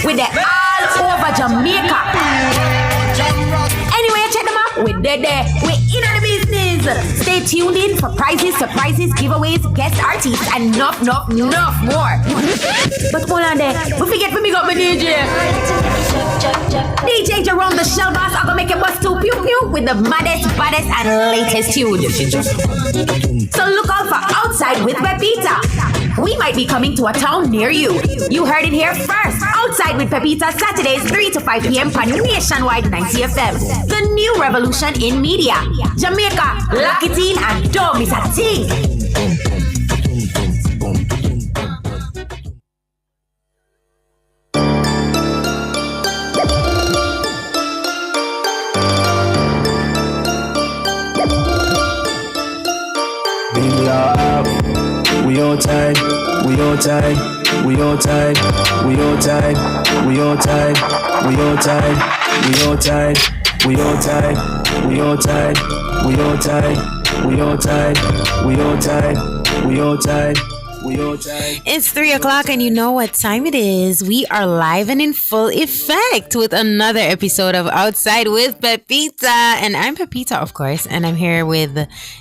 with the all over Jamaica. Anyway, check them out. We're there. We're in on the business. Stay tuned in for prizes, surprises, giveaways, guest artists, and enough more. But hold on there. We forget to pick up my DJ. DJ Jerome, the shell boss, I'm gonna make a bust to pew pew with the maddest, baddest, and latest tunes. So look out for Outside with Pepita. We might be coming to a town near you. You heard it here first. Outside with Pepita, Saturdays 3 to 5 p.m. on Nationwide 90 FM. The new revolution in media. Jamaica, lock it in and don't miss a thing. We all tied, we all tied, we all tied, we all tied, we all tied, we all tied, we all tied, we all tied, we all tied, we all tied, we all tied, we all tied, we all tied. It's 3 o'clock and you know what time it is. We are live and in full effect with another episode of Outside with Pepita. And I'm Pepita, of course, and I'm here with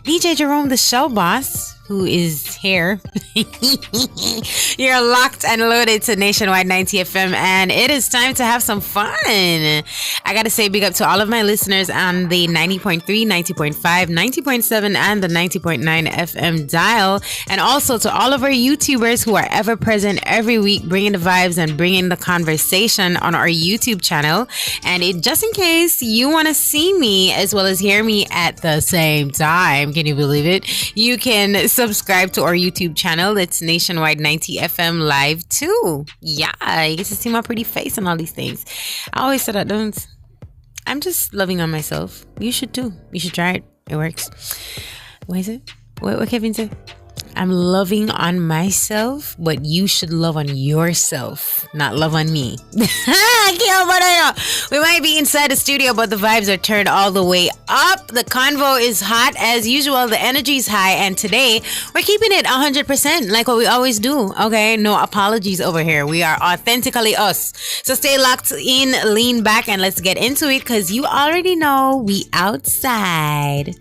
DJ Jerome, the show boss, who is here. You're locked and loaded to Nationwide 90 FM, and it is time to have some fun. I gotta say big up to all of my listeners on the 90.3, 90.5, 90.7, and the 90.9 FM dial, and also to all of our YouTubers who are ever present every week, bringing the vibes and bringing the conversation on our YouTube channel. And just in case you want to see me as well as hear me at the same time, can you believe it? You can subscribe to our YouTube channel. It's Nationwide 90 FM live too. Yeah, you get to see my pretty face and all these things. I always say that, don't. I'm just loving on myself. You should too. You should try it. It works. What is it? What Kevin said? I'm loving on myself, but you should love on yourself, not love on me. We might be inside the studio, but the vibes are turned all the way up. The convo is hot as usual. The energy is high. And today we're keeping it 100% like what we always do. Okay. No apologies over here. We are authentically us. So stay locked in, lean back, and let's get into it because you already know we outside.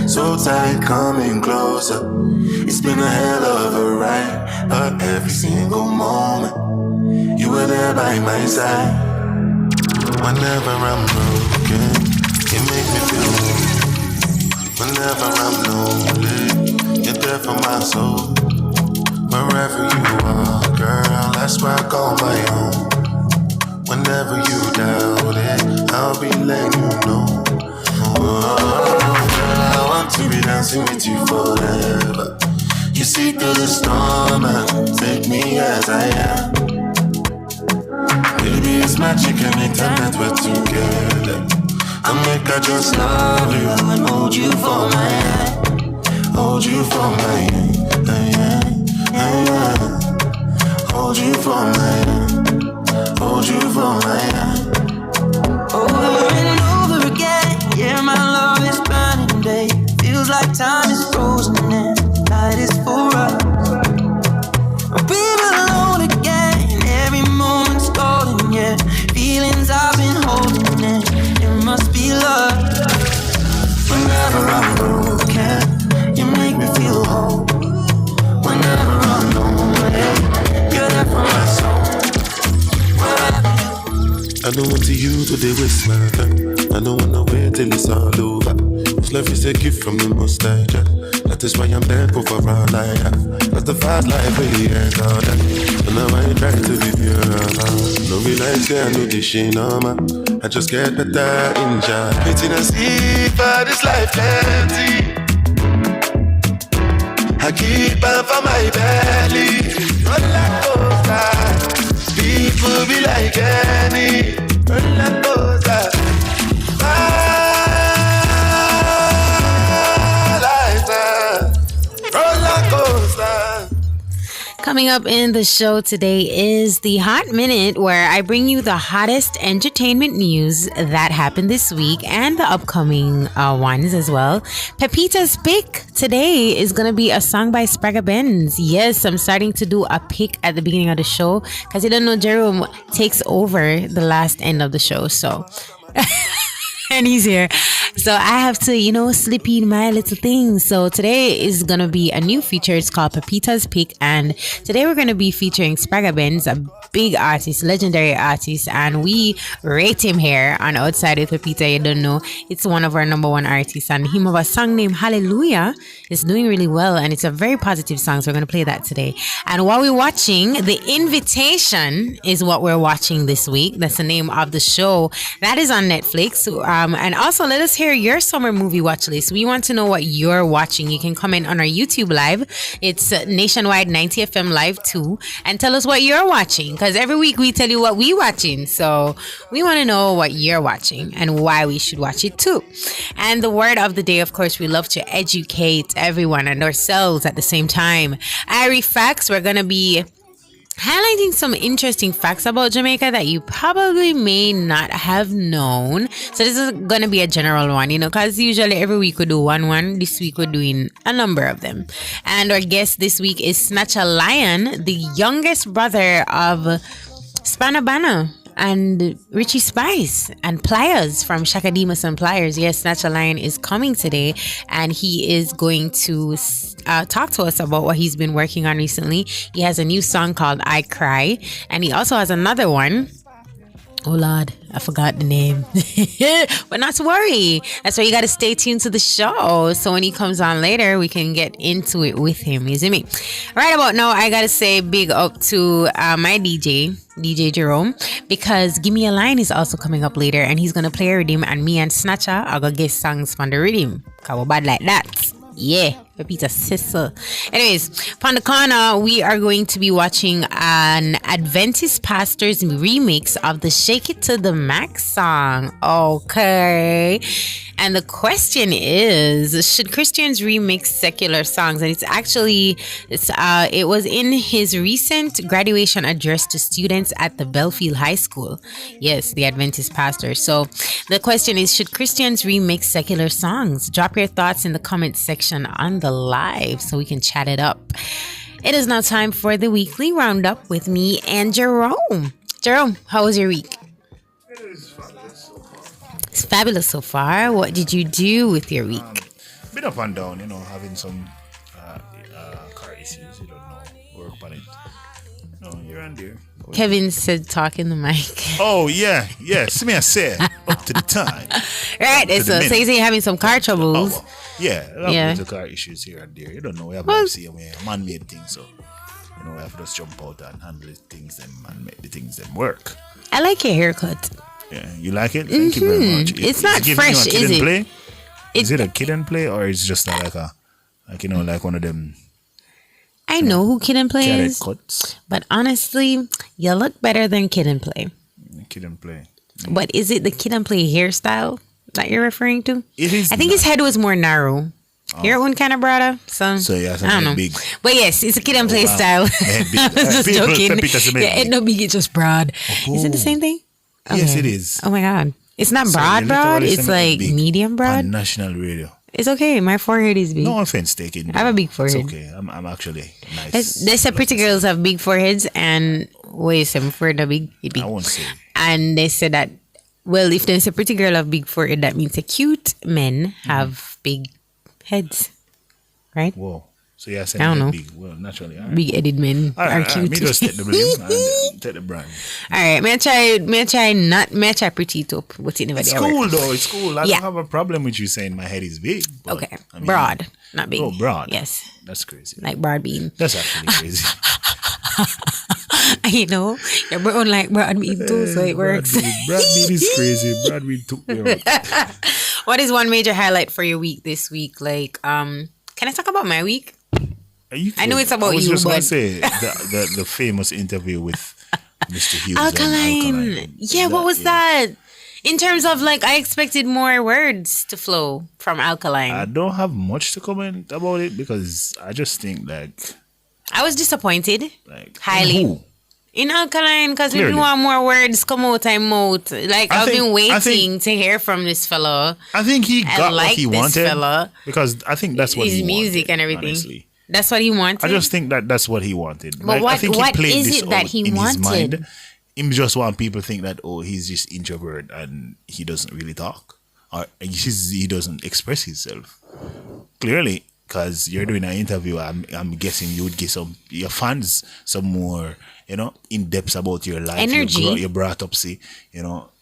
So tight, coming closer. It's been a hell of a ride, but every single moment you were there by my side. Whenever I'm broken, you make me feel good. Whenever I'm lonely, you're there for my soul. Wherever you are, girl, that's where I call my own. Whenever you doubt it, I'll be letting you know. I want to be dancing with you forever. You see through the storm and take me as I am. Baby, it's magic anytime that we're together. I make I just love you and hold you for my hand. Hold you for my hand. Hold you for my hand. Hold you for my hand. Over and over again, yeah, my love is burning day. Feels like time is frozen and the night is for us. We're alone again, every moment's golden, yeah. Feelings I've been holding in, it must be love. Whenever I'm broken, you make me feel whole. Whenever I'm lonely, you're there for my soul. I don't want to you to they waste my time. I don't wanna wait till it's all over. This life is a gift from the Most High. That is why I'm thankful for all I have. Cause the fast life really ain't all that. So now I try to be pure. No be like say I know this shit no man. I just get better enjoy. Waiting and see for this life plenty. I keep on for my belly. Roller coaster. People be like any roller coaster. Coming up in the show today is the Hot Minute, where I bring you the hottest entertainment news that happened this week and the upcoming ones as well. Pepita's pick today is going to be a song by Spragga Benz. Yes, I'm starting to do a pick at the beginning of the show because you don't know, Jerome takes over the last end of the show. So... and he's here. So I have to, slip in my little things. So today is going to be a new feature. It's called Pepita's Pick. And today we're going to be featuring Spragga Benz, a big artist, legendary artist. And we rate him here on Outside with Pepita. You don't know. It's one of our number one artists. And him of a song named Hallelujah is doing really well. And it's a very positive song. So we're going to play that today. And while we're watching, The Invitation is what we're watching this week. That's the name of the show. That is on Netflix. And also let us hear your summer movie watch list. We want to know what you're watching. You can comment on our YouTube live. It's Nationwide 90 FM Live 2 and tell us what you're watching, because every week we tell you what we're watching. So we want to know what you're watching and why we should watch it too. And the word of the day, of course, we love to educate everyone and ourselves at the same time. Irie Facts, we're going to be highlighting some interesting facts about Jamaica that you probably may not have known. So this is going to be a general one, because usually every week we do one. This week we're doing a number of them. And our guest this week is Snatcha Lion, the youngest brother of Spanabana and Richie Spice and Pliers from Shakademus and Pliers. Yes, Snatcha Lion is coming today, and he is going to talk to us about what he's been working on recently. He has a new song called I Cry, and he also has another one. Oh Lord, I forgot the name. But not to worry. That's why you got to stay tuned to the show. So when he comes on later, we can get into it with him. You see me? Right about now, I got to say big up to my DJ Jerome, because Give Me a Line is also coming up later, and he's going to play a rhythm, and me and Snatcha are going to get songs from the rhythm. Because we're bad like that. Yeah, Pepita sister. Anyways, upon the corner, we are going to be watching an Adventist pastor's remix of the Shake It to the Max song. Okay. And the question is, should Christians remix secular songs? And it was in his recent graduation address to students at the Belfield High School. Yes, the Adventist pastor. So the question is, should Christians remix secular songs? Drop your thoughts in the comment section on the live so we can chat it up. It is now time for the weekly roundup with me and Jerome. Jerome, how was your week? It's fabulous so far. What did you do with your week? Been up and down, having some car issues. You don't know, work on it. No, you're on there. Kevin said, "Talk in the mic." Oh yeah, yes. Me I said up to the time. Right. So you say you're having some car troubles. Yeah. The car issues here and there. You don't know. We have man-made things, so we have to just jump out and handle things and make the things then work. I like your haircut. Yeah, you like it? Thank you very much. It's not fresh, is it? Play? Is it a kid and play, or is it just not like one of them? I know who Kid and Play is, cuts? But honestly, you look better than Kid and Play. Kid and Play. But is it the Kid and Play hairstyle that you're referring to? It is. I think his head was more narrow. Your own kind of brother, so yeah, I don't know. Big. But yes, it's a Kid and Play style. I was just joking. Yeah, it no big, it's just broad. Oh. Is it the same thing? Okay. Yes, it is. Oh my God, it's not broad. It's like medium broad. On national radio. It's okay. My forehead is big. No offense taken. I have a big forehead. It's okay. I'm actually nice. They say pretty girls have big foreheads, and some for the big. I won't say. And they say that, well, if there's a pretty girl have big forehead, that means the cute men have big heads, right? Whoa. So yeah, I don't know. Big. Well, naturally, right. Big-headed men are cute. Me just take the blame and take the brand. All right, may I try pretty top, but it never It's cool though. It's cool. I don't have a problem with you saying my head is big. But, okay, broad, not big. Oh, broad. Yes. That's crazy. Like broad bean. That's actually crazy. You know, your brown like Brad Bean too, so it works. Brad Bean is crazy. Brad Bean took me out. What is one major highlight for your week this week? Like, can I talk about my week? I know it's about you, I was just going but to say the famous interview with Mr. Hughes. Alkaline. Yeah, what was that? In terms of like, I expected more words to flow from Alkaline. I don't have much to comment about it because I just think like I was disappointed. Like highly. In Alkaline, because we want more words come out and mouth. Like, I've been waiting to hear from this fella. I think he got what he wanted. Fella. Because I think that's what he wanted. His music and everything. Honestly. That's what he wanted. I just think that's what he wanted. But like, I think what he played is this it that he wanted? His mind. He just want people to think that, oh, he's just introvert and he doesn't really talk. Or he doesn't express himself. Clearly. Because you're doing an interview, I'm guessing you would give your fans some more, in depth about your life, energy. You brought up,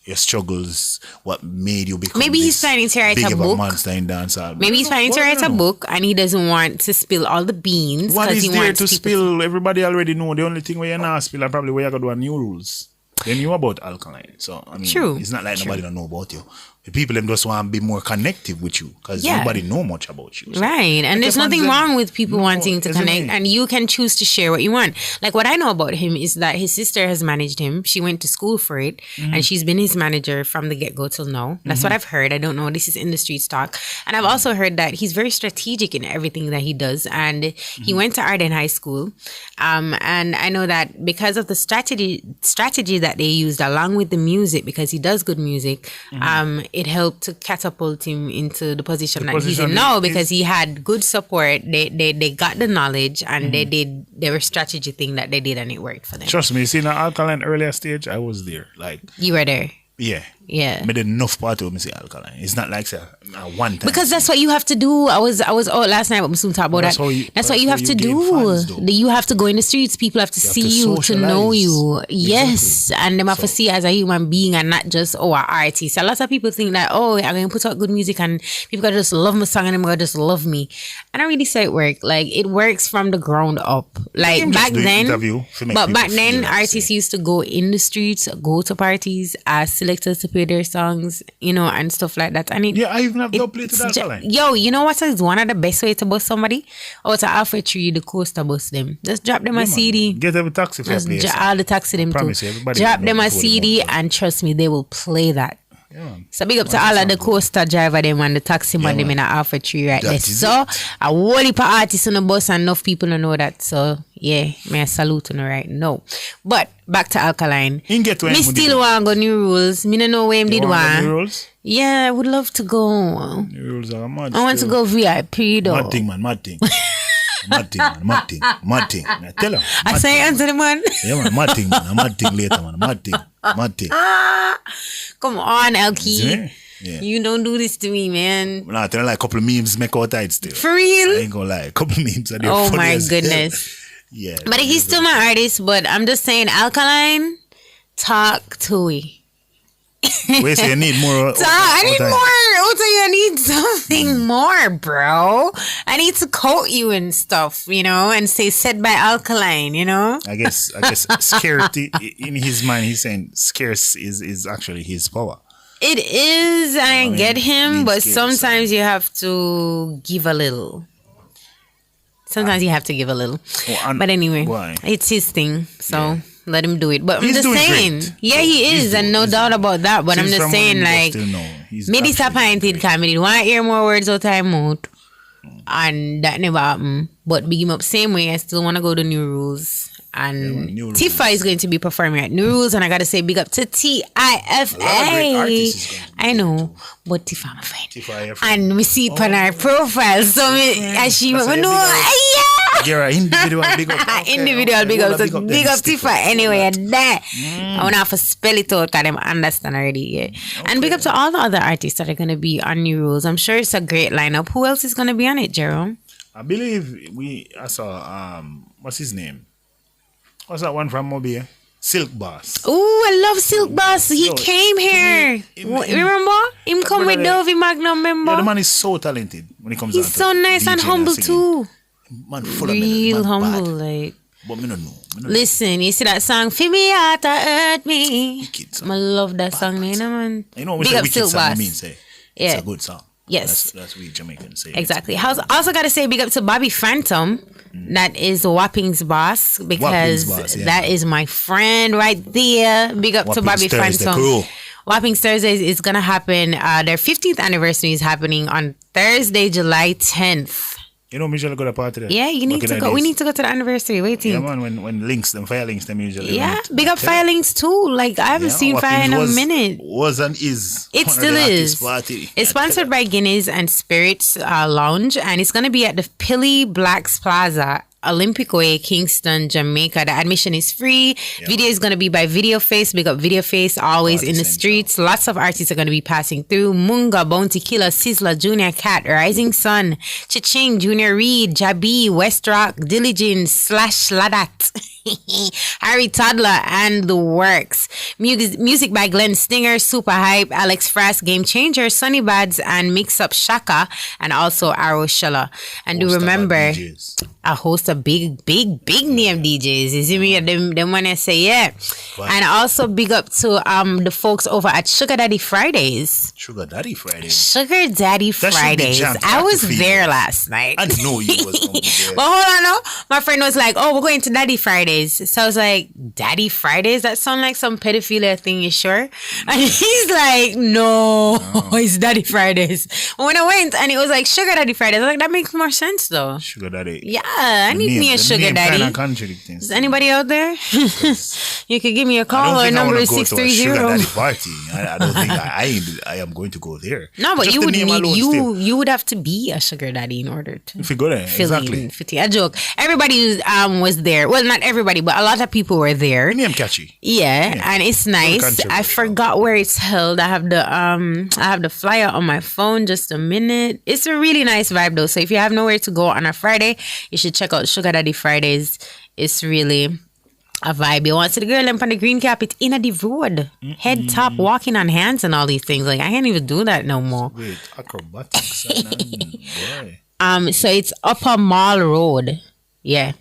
your struggles, what made you become. Maybe he's planning to write a book. Monster in dancehall. Maybe he's planning to write a book, and he doesn't want to spill all the beans. What is he there wants to spill? Everybody already know. The only thing where you're not spill, probably where you got to do new rules. They knew about Alkaline, so I mean, True. It's not like nobody don't know about you. The people them just want to be more connected with you because nobody know much about you. So. Right, and there's nothing wrong with people wanting to connect, and you can choose to share what you want. Like what I know about him is that his sister has managed him. She went to school for it, and she's been his manager from the get-go till now. That's what I've heard. I don't know. This is in the street talk, and I've also heard that he's very strategic in everything that he does. And he went to Arden High School, and I know that because of the strategy that they used along with the music, because he does good music, it helped to catapult him into the position that he's in now because he had good support. They got the knowledge and they were strategy thing that they did and it worked for them. Trust me, you see in the Alkaline earlier stage, I was there. Like you were there. Yeah. Yeah. Made enough part of me say Alkaline. It's not like say one time. Because that's what you have to do. I was out last night, but I'm soon talk about that. That's what you have to do. You have to go in the streets. People have to see you to know you. Yes. And they have to see you as a human being and not just an artist. A lot of people think that, I'm going to put out good music and people gotta just love my song and they're going to just love me. I don't really say it works. Like it works from the ground up. Like back then, artists used to go in the streets, go to parties, ask selectors to play their songs, and stuff like that. And I even have to play to that Alkaline. Yo, you know what is one of the best way to bus somebody? Or to Alpha Tree, the coaster bus them. Just drop them a CD. Get every taxi for all the taxi them too. Drop them a CD and trust me, they will play that. Yeah. So big up to all of the coaster driver them and the taxi man them in a Alpha Tree right there. So a whole heap of artists on the bus and enough people don't know that. So yeah, may I salute you right now. But back to Alkaline. Me still want to go New Rules. Me don't know where him did one. Yeah, I would love to go. New Rules are mad. I want to go VIP though. Mad thing. Mad thing. I tell her. I say answer the man. Yeah, man. Mad thing, man. Mad thing later, man. Mad thing. Come on, Elkie. Yeah. You don't do this to me, man. Nah, I tell like a couple of memes make out tight still. For real? I ain't gonna lie. A couple of memes are there. Oh my goodness. Yeah. But he's still my artist, but I'm just saying, Alkaline, talk to me. Wait, so you need more? I need more. Also, I need something more, bro. I need to quote you and stuff, and say said by Alkaline, I guess scarcity in his mind, he's saying scarce is actually his power. It is, and I get him, but sometimes you have to give a little. Sometimes you have to give a little. But anyway, it's his thing, so let him do it. But I'm just saying, he is, and no doubt about that. But I'm just saying, like, me disappointed because I want to hear more words out of my mouth, and that never happened. But big him up same way. I still want to go to New Rules. And Tifa is going to be performing at New Rules, and I gotta say big up to Tifa. I know, but Tifa my friend. And we see it on her profile, so as she will know, yeah, individual big up. Individual big up. So big up Tifa anyway. And that I wanna have to spell it out because them understand already. And big up to all the other artists that are gonna be on New Rules. I'm sure it's a great lineup. Who else is gonna be on it, Jerome? I believe I saw what's his name? What's that one from Mobile? Silk Boss. Oh, I love Silk Boss. He came here. Remember? Him come with Dovey Magnum, remember? Yeah, the man is so talented when he comes out. He's so nice and humble too. Man full of real humble, like. But me no know. Listen, you see that song, Feel Me Out, Hurt Me. Wicked song. I love that song, you know, man. You know what Big up wicked Silk song Boss. means, eh? Yeah. It's a good song. Yes. That's what we Jamaicans say. Exactly. Also got to say big up to Bobby Phantom. That is Wapping's boss because Wapping's boss, yeah. that is my friend right there. Big up to Wapping's Bobby Thursday Phantom. crew. Wapping's Thursdays is going to happen. Their 15th anniversary is happening on Thursday, July 10th. You know, Michelle got a party there. Yeah, you need to go. We need to go to the anniversary. Waiting. Yeah, man, when links, them fire links, them usually. Yeah, big up Firelings too. Like I haven't seen Fire in a minute. Was and is. It one still of the is. hottest party. It's sponsored by Guinness and Spirits Lounge, and it's going to be at the Pilly Blacks Plaza, Olympic Way, Kingston, Jamaica. The admission is free. Video is going to be by Video Face. Big up Video Face, always in the streets. Lots of artists are going to be passing through. Munga, Bounty Killer, Sizzla, Junior Cat, Rising Sun, Chiching, Junior Reed, Jabi, West Rock, Diligence, / Ladat. Harry Toddler and the works. Music by Glenn Stinger, Super Hype, Alex Frost, Game Changer, Sunny Bads, and Mix Up Shaka, and also Arrow Sheller. And do remember, a host of big name DJs. You see me? Them when I say yeah. Wow. And also big up to the folks over at Sugar Daddy Fridays. Sugar Daddy Fridays. Sugar Daddy Fridays. I was there last night. I know you was going to be there. Well, hold on, no. My friend was like, "Oh, we're going to Daddy Fridays." So I was like, "Daddy Fridays? That sound like some pedophilia thing, you sure?" And he's like, "No, it's Daddy Fridays." When I went and it was like Sugar Daddy Fridays, I was like, that makes more sense though. Sugar Daddy. Yeah, I need me a sugar daddy. Is anybody out there? You could give me a call. Our number is 630. Sugar Daddy party. I don't think I am going to go there. No, but Just you the would name need alone you would have to be a sugar daddy in order to. If you go there, exactly. A joke. Everybody was there. Well, not everybody, but a lot of people were there. Name catchy. Yeah, and it's nice. I forgot where it's held. I have the flyer on my phone. Just a minute. It's a really nice vibe though. So if you have nowhere to go on a Friday, you should check out Sugar Daddy Fridays. It's really a vibe. You want to see the girl on the green cap? It's in the road, head top, walking on hands and all these things. Like I can't even do that no more. Wait, acrobatics. Boy. So it's Upper Mall Road. Yeah,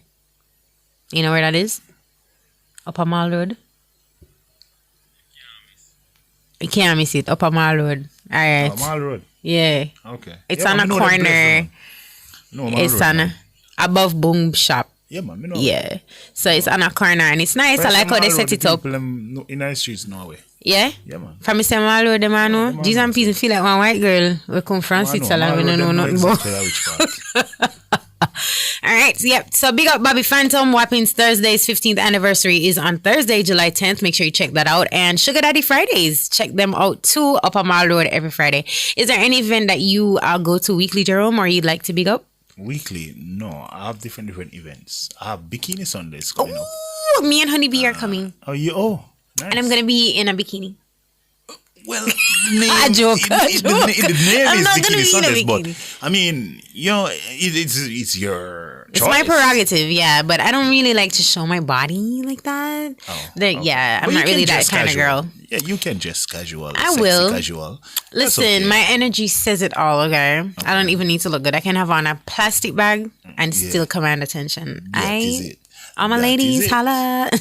you know where that is? Upper Mall Road. You can't miss it. Upper Mall Road. All right. Upper Mall Road. Yeah. Okay. It's on a corner. It's on above Boom Shop. Yeah, man. Yeah. So it's on a corner and it's nice. I like how they set it up. In the streets, Norway. Yeah? Yeah, man. From Mr. Malo, the man, no? Jesus and peace feel like one white girl. We come from Switzerland. We don't know nothing about. All right. Yep. So big up Bobby Phantom. Wapping's Thursday's 15th anniversary is on Thursday, July 10th. Make sure you check that out. And Sugar Daddy Fridays. Check them out too. Upper Mall Road every Friday. Is there any event that you go to weekly, Jerome, or you'd like to big up? Weekly? No. I have different events. I have Bikini Sundays coming up. Me and Honeybee are coming. Oh, you? Oh, nice. And I'm going to be in a bikini. Well, I joke. The name I'm is not Bikini gonna Sundays, be in a but I mean, you know, it's your choice. It's my prerogative, yeah, but I don't really like to show my body like that. Yeah, I'm not really that kind of girl. Yeah, you can just casual. I will. Casual. Listen, okay. My energy says it all, okay? I don't even need to look good. I can have on a plastic bag and still command attention. All my ladies, holla.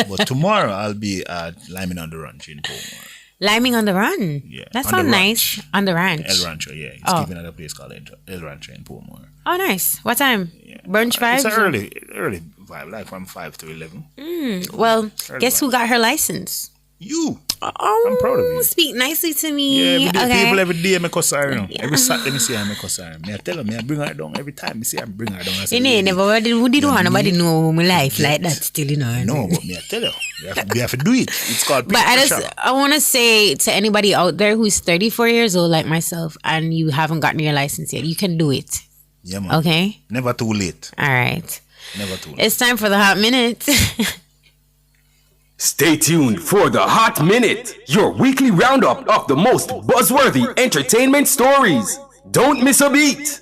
But tomorrow I'll be at Liming on the Ranch in Portmore. Liming on the Run? Yeah. That sounds nice. On the ranch. El Rancho, yeah. It's keeping at a place called El Rancho in Portmore. Oh, nice. What time? Yeah. Brunch vibes? It's an early vibe, like from 5 to 11. Well, guess who got her license? You. Oh, I'm proud of you. Speak nicely to me. Yeah, okay. People every day make us her. Every Saturday me see her make us her. Me I tell her, me I bring her down every time. Me see her bring her down. You know, nobody know my life like that still, you know. No, but me I tell her, we have to do it. It's called But I want to say to anybody out there who's 34 years old like myself and you haven't gotten your license yet, you can do it. Yeah, man. Okay? Never too late. All right. Never too late. It's time for the Hot Minute. Stay tuned for the Hot Minute, your weekly roundup of the most buzzworthy entertainment stories. Don't miss a beat.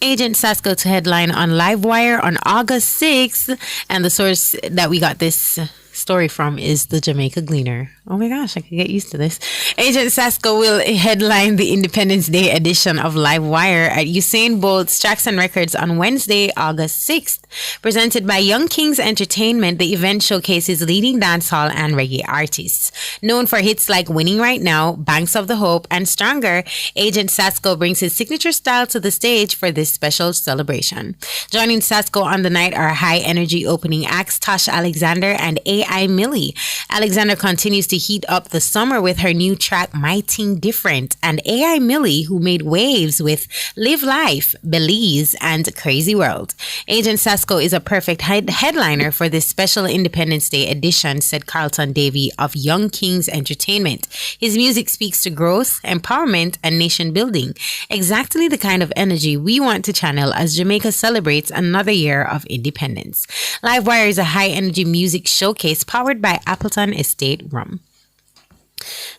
Agent Sasko to headline on Livewire on August 6th. And the source that we got this story from is the Jamaica Gleaner. Oh my gosh, I could get used to this. Agent Sasco will headline the Independence Day edition of Live Wire at Usain Bolt's Jackson Records on Wednesday, August 6th. Presented by Young Kings Entertainment, the event showcases leading dancehall and reggae artists. Known for hits like Winning Right Now, Banks of the Hope, and Stronger, Agent Sasco brings his signature style to the stage for this special celebration. Joining Sasco on the night are high-energy opening acts Tosh Alexander and A.I. Millie. Alexander continues to heat up the summer with her new track My Ting Different, and A.I. Millie, who made waves with Live Life, Belize, and Crazy World. Agent Sasco is a perfect headliner for this special Independence Day edition, said Carlton Davey of Young Kings Entertainment. His music speaks to growth, empowerment, and nation building. Exactly the kind of energy we want to channel as Jamaica celebrates another year of independence. Livewire is a high-energy music showcase powered by Appleton Estate Rum.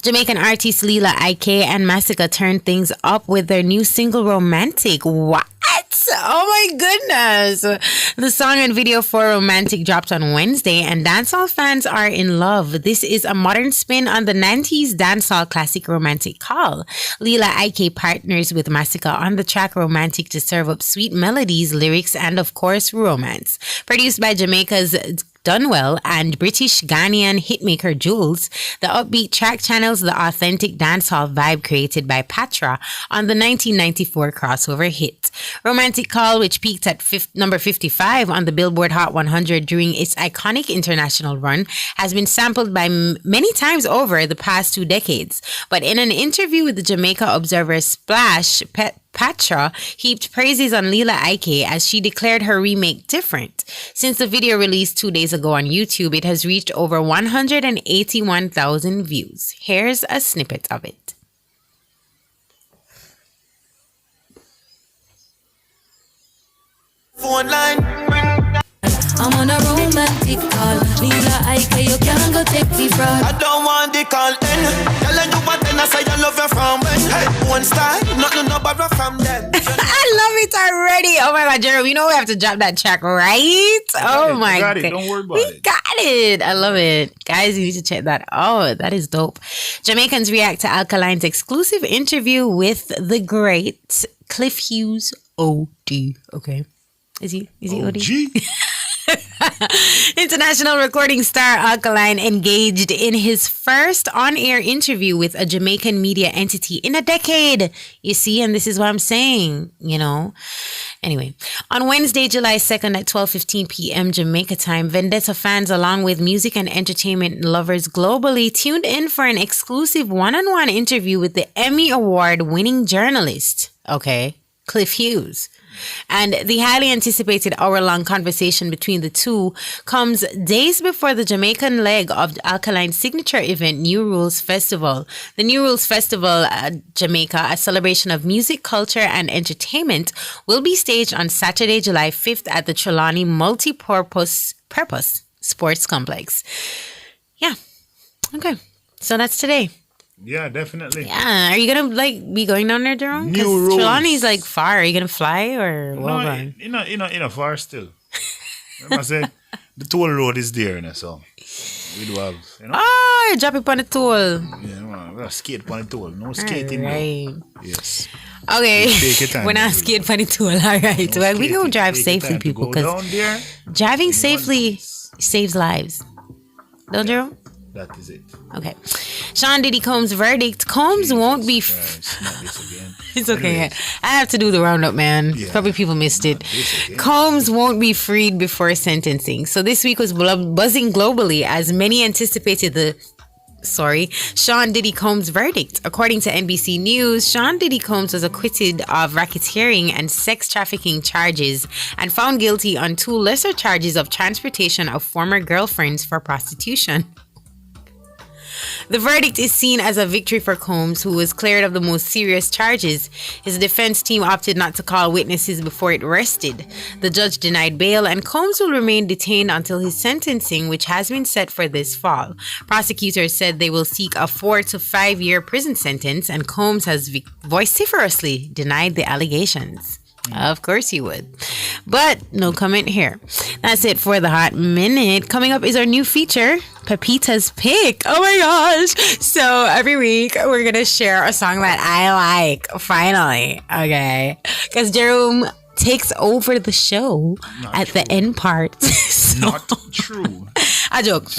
Jamaican artists Leela IK and Massacre turned things up with their new single Romantic. What? Oh my goodness. The song and video for Romantic dropped on Wednesday, and dancehall fans are in love. This is a modern spin on the 90s dancehall classic Romantic Call. Leela IK partners with Massacre on the track Romantic to serve up sweet melodies, lyrics, and of course, romance. Produced by Jamaica's Dunwell and British Ghanaian hitmaker Jules, the upbeat track channels the authentic dancehall vibe created by Patra on the 1994 crossover hit. Romantic Call, which peaked at number 55 on the Billboard Hot 100 during its iconic international run, has been sampled by many times over the past 2 decades. But in an interview with the Jamaica Observer Splash, Patra heaped praises on Leela IK as she declared her remake different. Since the video released 2 days ago on YouTube, it has reached over 181,000 views. Here's a snippet of it. Phone line. I'm on a romantic call. Leela IK, you can't go take the fraud. I don't want the call then. Tell you what then I say I love you from when. Hey, one style, nothing no borrow from them. I love it already. Oh my God, Jerome, you know we have to drop that track, right? Oh my God. Don't worry about We got it. I love it. Guys, you need to check that out. That is dope. Jamaicans react to Alkaline's exclusive interview with the great Cliff Hughes OD. Okay. Is he OD? International recording star Alkaline engaged in his first on-air interview with a Jamaican media entity in a decade. You see, and this is what I'm saying, you know. Anyway, on Wednesday, July 2nd at 12:15 p.m. Jamaica time, Vendetta fans along with music and entertainment lovers globally tuned in for an exclusive one-on-one interview with the Emmy Award-winning journalist, Cliff Hughes. And the highly anticipated hour-long conversation between the two comes days before the Jamaican leg of Alkaline's signature event, New Rules Festival. The New Rules Festival Jamaica, a celebration of music, culture, and entertainment, will be staged on Saturday, July 5th at the Trelawney Multi-Purpose Sports Complex. Yeah. Okay. So that's today. Yeah, definitely. Yeah, are you gonna be going down there, Jerome? Because Trelawney's far. Are you gonna fly or what? No, in a far still. I said the toll road is there, so we do have. Oh, you drop it on the toll. Yeah, we skate on the toll. No skating. Right. Yes. Okay. We're not skate on the toll. All right. No well, we gonna drive safely, people, because driving safely saves lives. Don't Jerome? That is it. Okay. Sean Diddy Combs' verdict. Combs won't be... not this again. It's okay. Anyways. I have to do the roundup, man. Yeah. Probably people missed it. Combs won't be freed before sentencing. So this week was buzzing globally as many anticipated Sean Diddy Combs' verdict. According to NBC News, Sean Diddy Combs was acquitted of racketeering and sex trafficking charges and found guilty on 2 lesser charges of transportation of former girlfriends for prostitution. The verdict is seen as a victory for Combs, who was cleared of the most serious charges. His defense team opted not to call witnesses before it rested. The judge denied bail, and Combs will remain detained until his sentencing, which has been set for this fall. Prosecutors said they will seek a 4 to 5 year prison sentence, and Combs has vociferously denied the allegations. Of course he would. But no comment here. That's it for the Hot Minute. Coming up is our new feature, Pepita's Pick. Oh my gosh. So every week we're going to share a song that I like. Finally. Okay. Because Jerome takes over the show at the end part. Not true. I joke.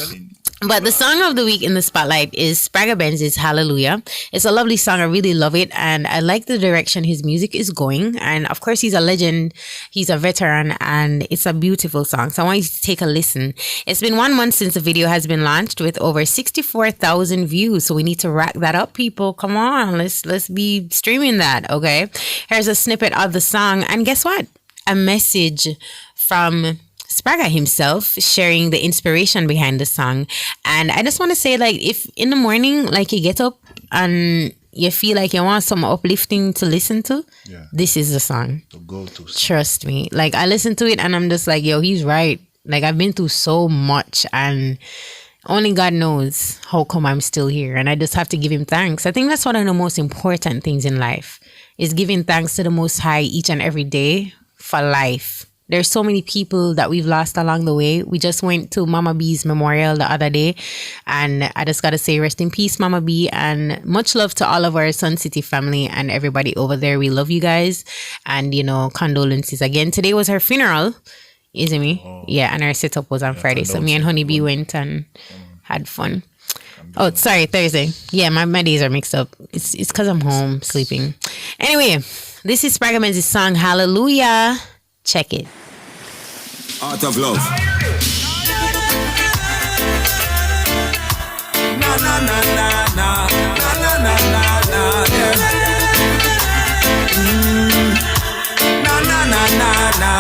But the song of the week in the spotlight is Spragga Benz's Hallelujah. It's a lovely song. I really love it. And I like the direction his music is going. And of course, he's a legend. He's a veteran. And it's a beautiful song. So I want you to take a listen. It's been 1 month since the video has been launched with over 64,000 views. So we need to rack that up, people. Come on. Let's be streaming that. Okay. Here's a snippet of the song. And guess what? A message from Spragga himself sharing the inspiration behind the song. And I just want to say, like, if in the morning, like, you get up and you feel like you want some uplifting to listen to, this is the song. The go-to song. Trust me. Like, I listen to it and I'm just like, yo, he's right. Like, I've been through so much and only God knows how come I'm still here. And I just have to give him thanks. I think that's one of the most important things in life, is giving thanks to the Most High each and every day for life. There's so many people that we've lost along the way. We just went to Mama B's memorial the other day. And I just got to say, rest in peace, Mama B. And much love to all of our Sun City family and everybody over there. We love you guys. And, you know, condolences again. Today was her funeral, isn't me? Oh. Yeah, and our setup was on Friday. So me and Honeybee went and had fun. Oh, sorry, Thursday. Yeah, my days are mixed up. It's because I'm home sleeping. Anyway, this is Spragga Benz's song, Hallelujah. Check it. Art of love. Na na na na na na na na na yeah. Na na na na na.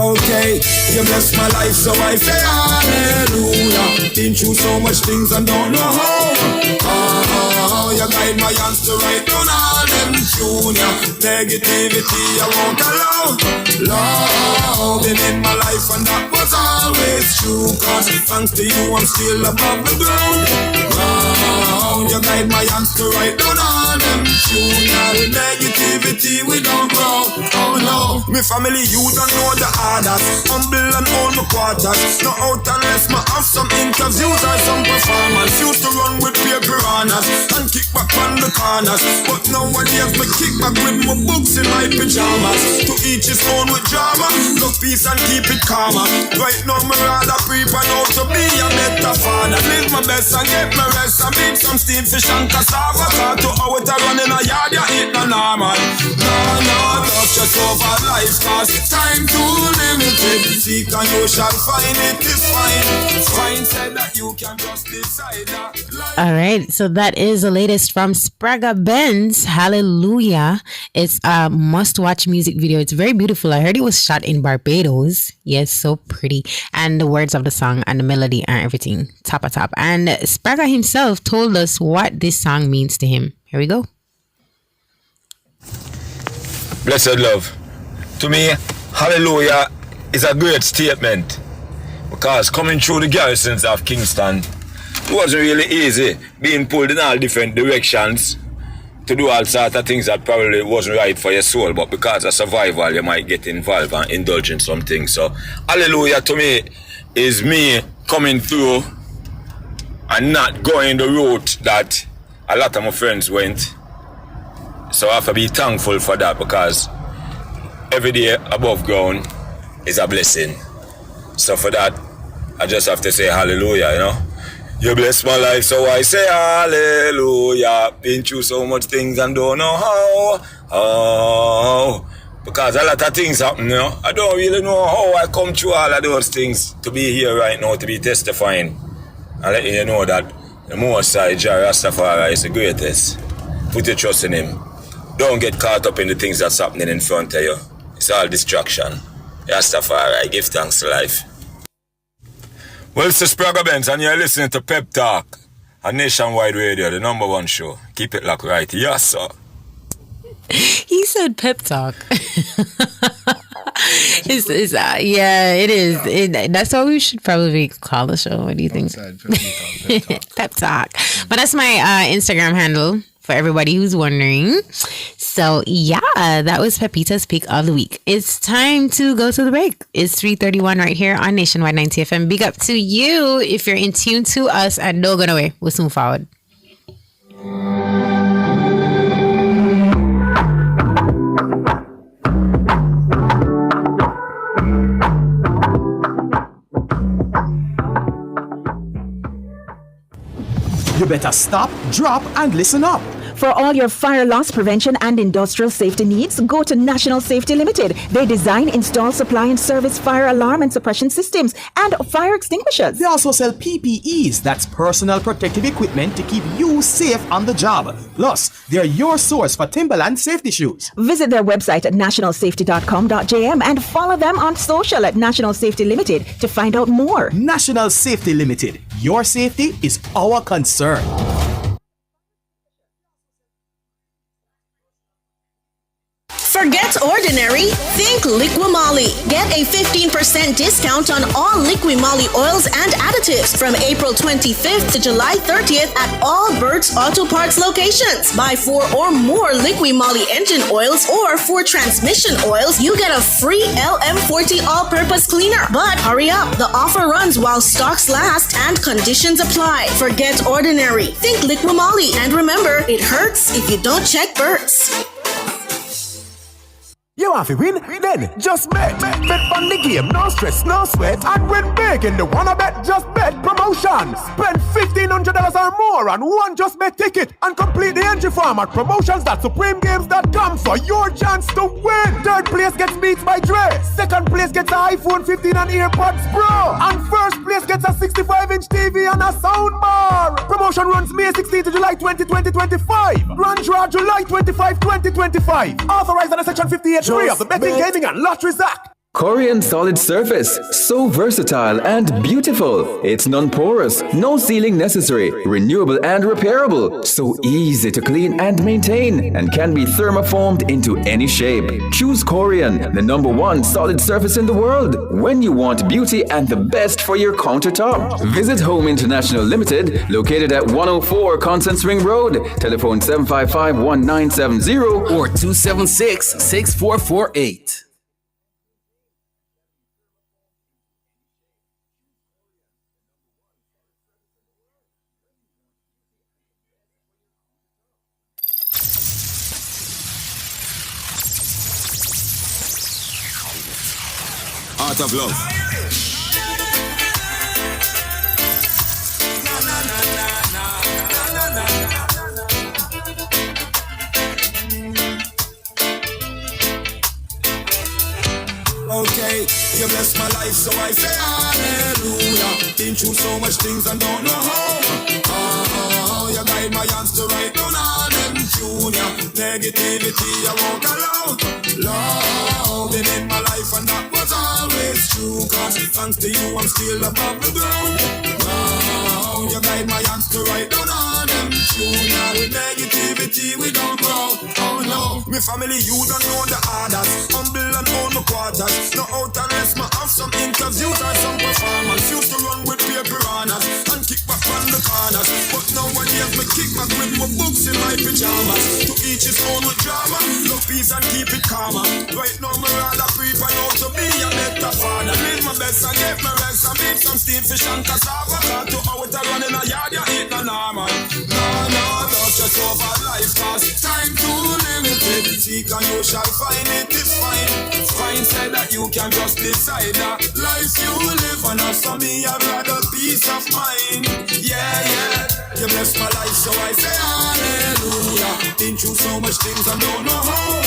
Okay, you bless my life, so I say hallelujah. Been through so much things and don't know how. You guide my hands to write down all them junior. Negativity I won't allow. Love been in my life and that was always true. Cause thanks to you I'm still above the ground. You guide my hands to write down all them junior. Negativity we don't grow. Oh no, me family you don't know the others. Humble and all my quarters. No out unless me have some interviews or some performance. Used to run with paper runners and kick back on the corners. But nowadays me kick back with my books in my pajamas. To each his own with drama. Love peace and keep it calmer. Right now me rather prepare now to be a better father. Live my best and get my rest. And beat some steam fish and cassava. Talk to how it a run in a yard, you eat no normal. No, touch us over life. Cause time too limited. Seek and you shall find it is fine. Fine said that you can just decide that. All right, so that is the latest from Spragga Benz, Hallelujah. It's a must-watch music video. It's very beautiful. I heard it was shot in Barbados. Yes, so pretty. And the words of the song and the melody and everything, top of top. And Spragga himself told us what this song means to him. Here we go. Blessed love. To me, hallelujah is a great statement, because coming through the garrisons of Kingston, it wasn't really easy, being pulled in all different directions to do all sorts of things that probably wasn't right for your soul, but because of survival you might get involved and indulge in some things. So hallelujah to me is me coming through and not going the route that a lot of my friends went. So I have to be thankful for that, because every day above ground is a blessing. So for that, I just have to say hallelujah, you know. You bless my life, so I say hallelujah. Been through so much things and don't know how. Because a lot of things happen, you know. I don't really know how I come through all of those things to be here right now, to be testifying. I let you know that the Most High Jah Rastafari is the greatest. Put your trust in him. Don't get caught up in the things that's happening in front of you. It's all distraction. Rastafari, give thanks to life. Well, it's Spragga Benz, and you're listening to Pep Talk on Nationwide Radio, the #1 show. Keep it locked right. Yes, sir. He said Pep Talk. Yeah, it is. That's what we should probably call the show. What do you think? Pep Talk. But that's my Instagram handle. for everybody who's wondering. So yeah, that was Pepita's pick of the week. It's time to go to the break. It's 3:31 right here on Nationwide 90 FM. Big up to you if you're in tune to us, and don't go away. We'll soon forward. You better stop, drop, and listen up. For all your fire loss prevention and industrial safety needs, go to National Safety Limited. They design, install, supply, and service fire alarm and suppression systems and fire extinguishers. They also sell PPEs, that's personal protective equipment to keep you safe on the job. Plus, they're your source for Timberland safety shoes. Visit their website at nationalsafety.com.jm and follow them on social at National Safety Limited to find out more. National Safety Limited. Your safety is our concern. Forget ordinary, think Liqui-Moly. Get a 15% discount on all Liqui-Moly oils and additives from April 25th to July 30th at all Burt's Auto Parts locations. Buy 4 or more Liqui-Moly engine oils or 4 transmission oils, you get a free LM40 all-purpose cleaner. But hurry up, the offer runs while stocks last and conditions apply. Forget ordinary, think Liqui-Moly. And remember, it hurts if you don't check Burt's. You have to win? Then just bet. Bet on the game, no stress, no sweat. And win big in the Wanna Bet Just Bet promotion. Spend $1,500 or more on one Just Bet ticket and complete the entry form at promotions.supremegames.com for your chance to win. Third place gets Beats by Dre. Second place gets an iPhone 15 and AirPods Pro. And first place gets a 65-inch TV and a soundbar. Promotion runs May 16 to July 20, 2025. Grand draw July 25, 2025. Authorized under Section 58 of the Betting, Gaming and Lotteries Act. Corian Solid Surface, so versatile and beautiful. It's non-porous, no sealing necessary, renewable and repairable, so easy to clean and maintain, and can be thermoformed into any shape. Choose Corian, the #1 solid surface in the world, when you want beauty and the best for your countertop. Visit Home International Limited, located at 104 Constance Ring Road. Telephone 755-1970 or 276-6448. Art of Love. Okay, you bless my life, so I say hallelujah. Been through so much things and don't know how. Oh, you guide my hands to write down all them junior. Negativity I won't allow. Love been in my life and that was always true. Cause thanks to you I'm still above the ground. Oh, you guide my hands to write down all them junior. With negativity we don't grow. Oh no, me family you don't know the others. Humble and own my quarters. No out unless me have some interviews or some performance. Used to run with paper runners and kick back on the corners. But nowadays me kick back with my books in my pajamas. To each his own with drama. Love peace and keep it calmer. Right now me rather prepare out to be a better father. Live my best and get my rest and make some steam fish and cassava. Got to out and run in a yard you eat no normal. No, don't just over life cause time to limited. Seek and you shall find it is fine. Fine said that you can just decide that life you live and as for me I'd rather peace of mind. Yeah, you bless my life so I say hallelujah. Been through so much things I don't know how.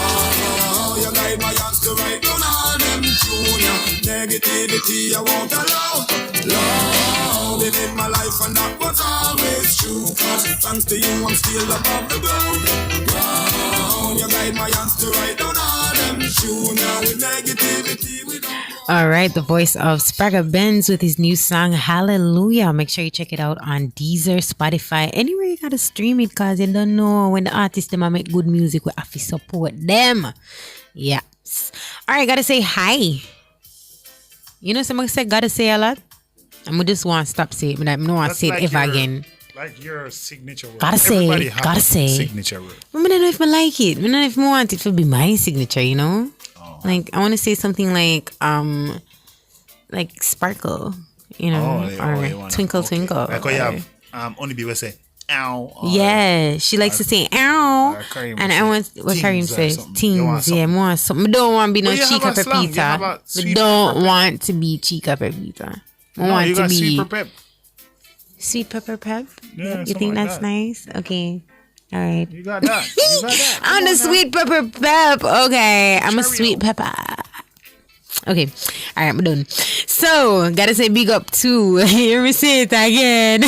Oh, you guide my hands to write down all them junior. Negativity I won't allow. Love it in my life and that was always true. Cause thanks to you I'm still above the ground. Oh, you guide my hands to write down all them junior. With negativity we don't. All right, the voice of Spragga Benz with his new song Hallelujah. Make sure you check it out on Deezer, Spotify, anywhere you gotta stream it, cause you don't know when the artists them make good music, we have to support them. Yes. All right, gotta say hi. You know, somebody said gotta say a lot. I'm just want to stop saying it, but I don't want to say it ever again. Like your signature word. Gotta say. Signature word. I don't know if I like it. I don't know if I want it to be my signature, you know? Oh. Like, I want to say something like sparkle, you know, or twinkle, twinkle. Like how you have only people say, ow. Yeah, she likes to say ow. And I want what Karim says. Tings, yeah, more something. I don't want to be no chica pepita. I don't want to be chica pepita. I want to be sweet pepper pep. Yeah, you think that's nice? Okay. All right. You got that. I'm the sweet pepper pep. Okay. I'm a sweet pepper. Okay. All right, I'm done. So, gotta say big up to, hear me say it again.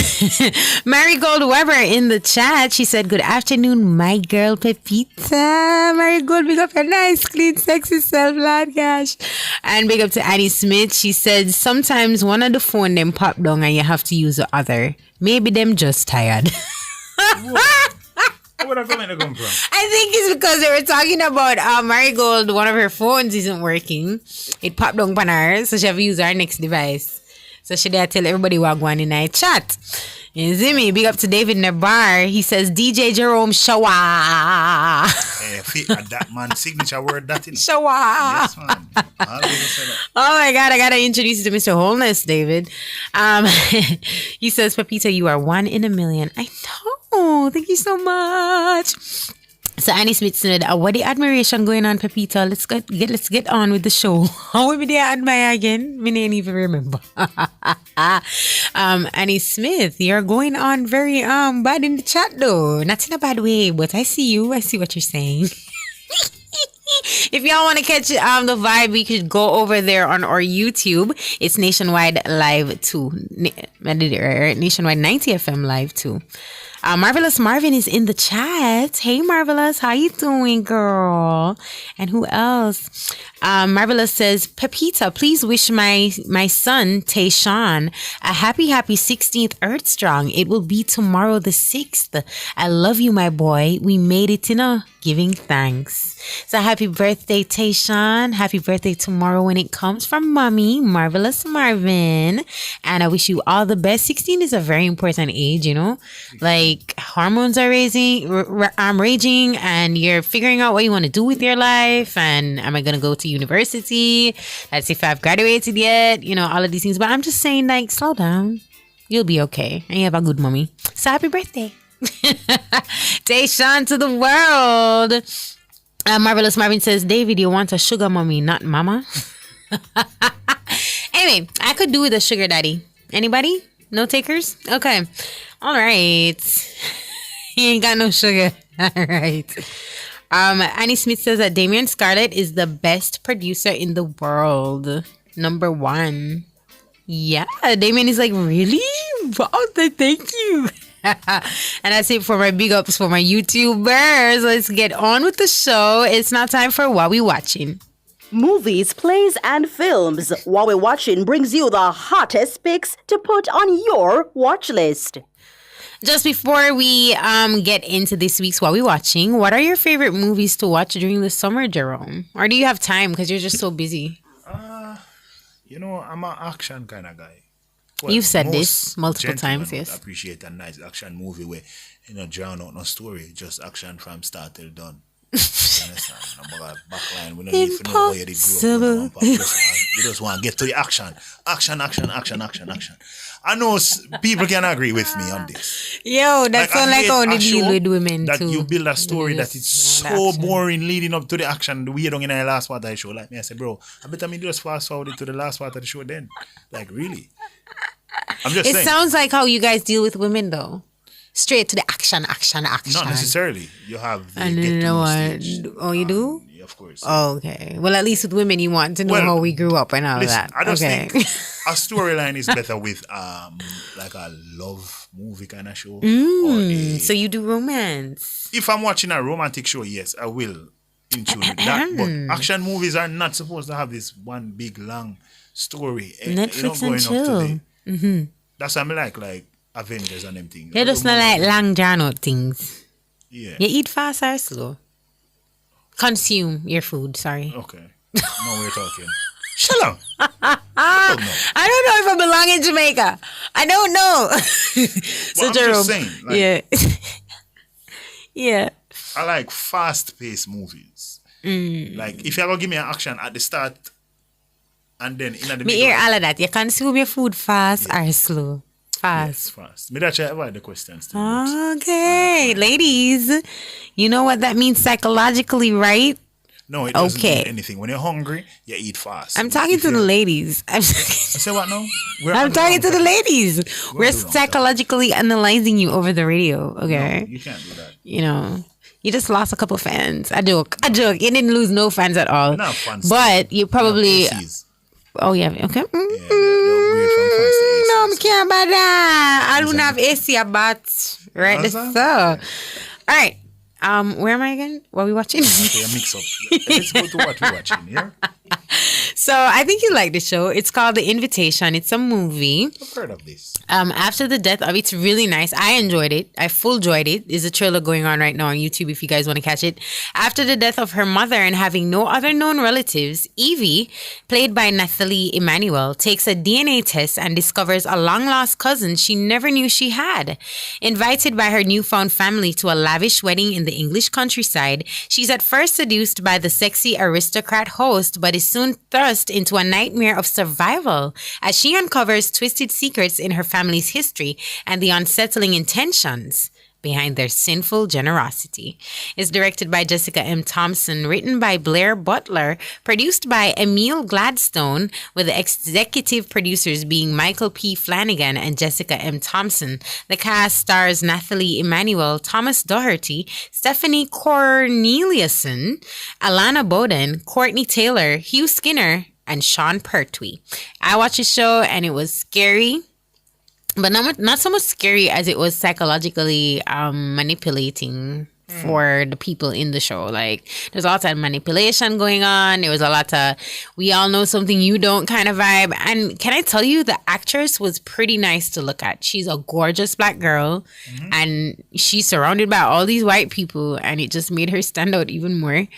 Marigold Weber in the chat. She said, good afternoon, my girl Pepita. Marigold, big up your nice, clean, sexy self, Lord gosh. And big up to Annie Smith. She said, sometimes one of the phone them pop down and you have to use the other. Maybe them just tired. Where that come from? I think it's because they were talking about Marigold. One of her phones isn't working. It popped down on her, so she have to use her next device. So she did tell everybody what going in our chat. You see me? Big up to David Nabar. He says DJ Jerome Shawa. That man signature word that in Shawa. Yes, man. Oh my God, I gotta introduce you to Mr. Wholeness, David. He says, Pepita, you are one in a million. I know. Thank you so much. So Annie Smith said, what the admiration going on, Pepita? Let's get on with the show. How will they admire again? Me didn't even remember. Annie Smith, you're going on very bad in the chat though. Not in a bad way, but I see you. I see what you're saying. If y'all want to catch the vibe, we could go over there on our YouTube. It's Nationwide Live 2. Nationwide 90 FM Live 2. Marvelous Marvin is in the chat. Hey, Marvelous. How you doing, girl? And who else? Marvelous says, Pepita, please wish my son, Tayshawn, a happy 16th Earth Strong. It will be tomorrow the 6th. I love you, my boy. We made it, giving thanks. So happy birthday, Tayshawn. Happy birthday tomorrow when it comes from mommy, Marvelous Marvin. And I wish you all the best. 16 is a very important age, Like hormones are raging and you're figuring out what you want to do with your life. And am I going to go to university? Let's see if I've graduated yet, all of these things. But I'm just saying, like, slow down. You'll be okay. And you have a good mommy. So happy birthday. Tayshawn to the world. Marvelous Marvin says, David, you want a sugar mommy, not mama? Anyway, I could do with a sugar daddy. Anybody? No takers? Okay. All right. He ain't got no sugar. All right. Annie Smith says that Damian Scarlett is the best producer in the world. Number 1. Yeah, Damian is like, really? Wow, thank you. And that's it for my big ups for my YouTubers. Let's get on with the show. It's now time for What We Watching. Movies, plays, and films. What We're Watching brings you the hottest picks to put on your watch list. Just before we get into this week's What We Watching, what are your favorite movies to watch during the summer, Jerome? Or do you have time because you're just so busy? I'm an action kind of guy. Well, you've said this multiple times, yes. I appreciate a nice action movie where drown out no story, just action from start till done. Backline, we don't need to know where you did grow up. You just want to get to the action. Action. I know people can agree with me on this. Yo, that's not like how they deal with women that too. You build a story that is so boring leading up to the action. The way you don't in the last part of the show. Like me, I said, bro, I bet just fast forward it to the last part of the show then. Like, really? I'm just saying. It sounds like how you guys deal with women though. Straight to the action. Not necessarily. You have the I don't know what. Oh, you do? Yeah, of course. Oh, okay. Well, at least with women, you want to know how we grew up and all that. I just think a storyline is better with like a love movie kind of show. So you do romance. If I'm watching a romantic show, yes, I will include that. But action movies are not supposed to have this one big long story. Netflix and chill. Mm-hmm. That's what I like Avengers and them things. They just not like long drawn out things. Yeah. You eat fast or slow? Consume your food, sorry. Okay. Now we're talking. Shut up. I don't know if I belong in Jamaica. I don't know. So I'm Jerome, just saying. Like, yeah. Yeah. I like fast-paced movies. Like, if you're going to give me an action at the start and then in the Me middle. hear all of that. You consume your food fast or slow? Fast. Yes, fast. Me that you avoid the questions too. Okay. Ladies, you know what that means psychologically, right? No, it doesn't mean anything. When you're hungry, you eat fast. I'm talking to the ladies. I say what now? I'm talking to the ladies. We're psychologically analyzing you over the radio. Okay. No, you can't do that. You know, you just lost a couple fans. I joke. You didn't lose no fans at all. Not fans. But you probably. Oh, yeah. Okay. No, I can't about that. I don't have AC about right this. So, all right. Where am I again? What are we watching? Okay, a mix up. Let's go to what we're watching here. So I think you like the show. It's called The Invitation. It's a movie. I've heard of this. After the death of, it's really nice. I enjoyed it. I full enjoyed it. There's a trailer going on right now on YouTube if you guys want to catch it. After the death of her mother and having no other known relatives, Evie, played by Nathalie Emmanuel, takes a DNA test and discovers a long-lost cousin she never knew she had. Invited by her newfound family to a lavish wedding in the English countryside, she's at first seduced by the sexy aristocrat host, but is soon thrust into a nightmare of survival as she uncovers twisted secrets in her family's history and the unsettling intentions behind their sinful generosity. It's directed by Jessica M. Thompson, written by Blair Butler, produced by Emil Gladstone, with the executive producers being Michael P. Flanagan and Jessica M. Thompson. The cast stars Nathalie Emmanuel, Thomas Doherty, Stephanie Corneliuson, Alana Bowden, Courtney Taylor, Hugh Skinner, and Sean Pertwee. I watched the show and it was scary, but not so much scary as it was psychologically manipulating for the people in the show. Like, there's a lot of manipulation going on. There was a lot of we all know something you don't kind of vibe. And can I tell you, the actress was pretty nice to look at. She's a gorgeous black girl, and she's surrounded by all these white people, and it just made her stand out even more.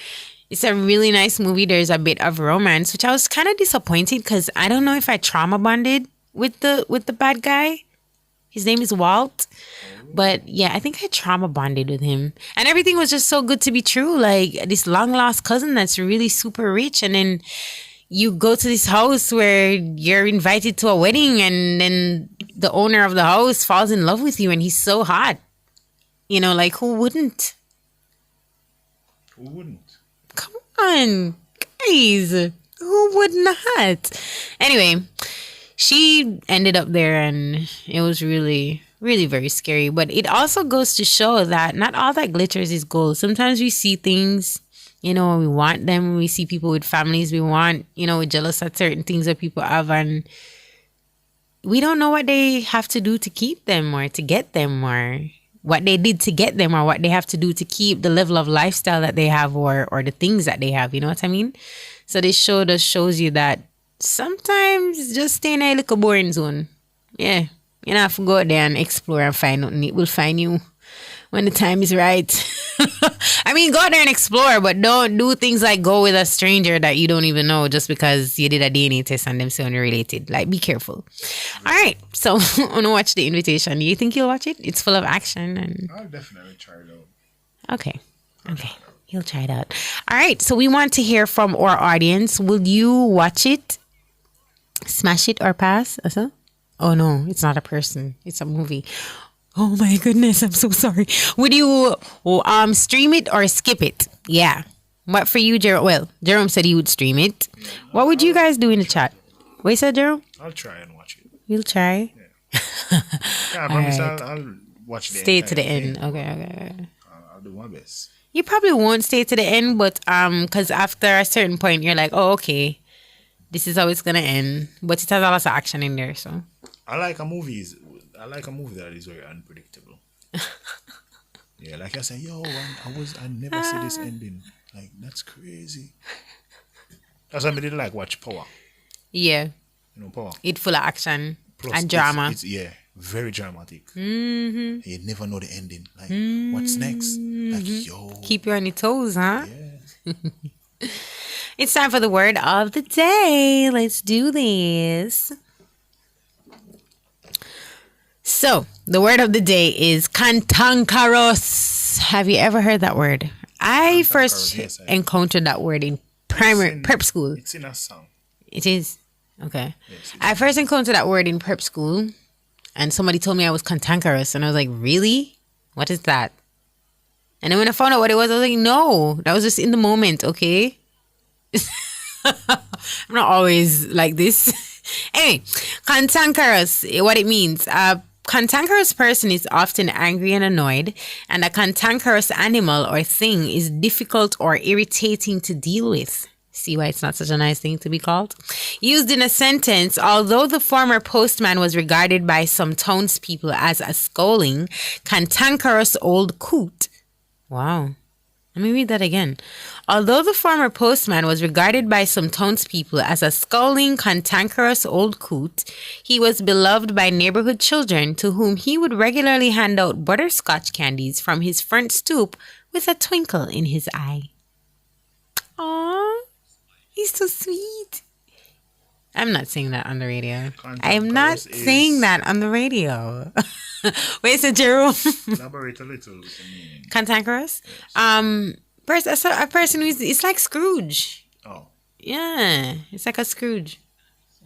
It's a really nice movie. There's a bit of romance, which I was kind of disappointed because I don't know if I trauma bonded with the bad guy. His name is Walt. But yeah, I think I trauma bonded with him. And everything was just so good to be true. Like, this long lost cousin that's really super rich. And then you go to this house where you're invited to a wedding, and then the owner of the house falls in love with you and he's so hot. You know, like, who wouldn't? Who wouldn't? Come on, guys. Who would not? Anyway, she ended up there and it was really, really very scary. But it also goes to show that not all that glitters is gold. Sometimes we see things, you know, we want them. We see people with families we want, you know, we're jealous at certain things that people have, and we don't know what they have to do to keep them or to get them, or what they did to get them, or what they have to do to keep the level of lifestyle that they have, or the things that they have. You know what I mean? So this show just shows you that sometimes just stay in a little boring zone. Yeah. You don't have to go out there and explore and find nothing. It will find you when the time is right. I mean, go out there and explore, but don't do things like go with a stranger that you don't even know just because you did a DNA test and them say you're related. Like, be careful. All right. So, I want to watch The Invitation. Do you think you'll watch it? It's full of action. And I'll definitely try it out. Okay. You'll try it out. All right. So, we want to hear from our audience. Will you watch it? Smash it or pass? Oh, no. It's not a person. It's a movie. Oh my goodness, I'm so sorry. Would you stream it or skip it? Yeah. What for you, Jerome? Well, Jerome said he would stream it. What would you guys do in the chat? What you said, Jerome? I'll try and watch it. You'll try? Yeah, I promise I'll watch the Stay to the end. Okay. I'll do my best. You probably won't stay to the end, but because after a certain point, you're like, oh, okay, this is how it's going to end. But it has a lot of action in there, so. I like a movie that is very unpredictable. Yeah, like I said, I never see this ending. Like, that's crazy. That's why I didn't like watch Power. Yeah. You know, Power. It's full of action. Plus, and drama. It's very dramatic. Mm-hmm. You never know the ending. Like, what's next? Like, Keep you on your toes, huh? Yeah. It's time for the word of the day. Let's do this. So, the word of the day is cantankerous. Have you ever heard that word? I first encountered that word in prep school. It's in a song. It is? Okay. Yes, I first encountered that word in prep school, and somebody told me I was cantankerous, and I was like, really? What is that? And then when I found out what it was, I was like, no, that was just in the moment, okay? I'm not always like this. Anyway, cantankerous, what it means. A cantankerous person is often angry and annoyed, and a cantankerous animal or thing is difficult or irritating to deal with. See why it's not such a nice thing to be called? Used in a sentence, although the former postman was regarded by some townspeople as a scolding, cantankerous old coot. Wow. Let me read that again. Although the former postman was regarded by some townspeople as a scolding, cantankerous old coot, he was beloved by neighborhood children to whom he would regularly hand out butterscotch candies from his front stoop with a twinkle in his eye. Aww. He's so sweet. I'm not saying that on the radio. I am not saying that on the radio. Wait, so Jerome. Elaborate a little. Cantankerous? Yes. A person who's, it's like Scrooge. Oh. Yeah, it's like a Scrooge.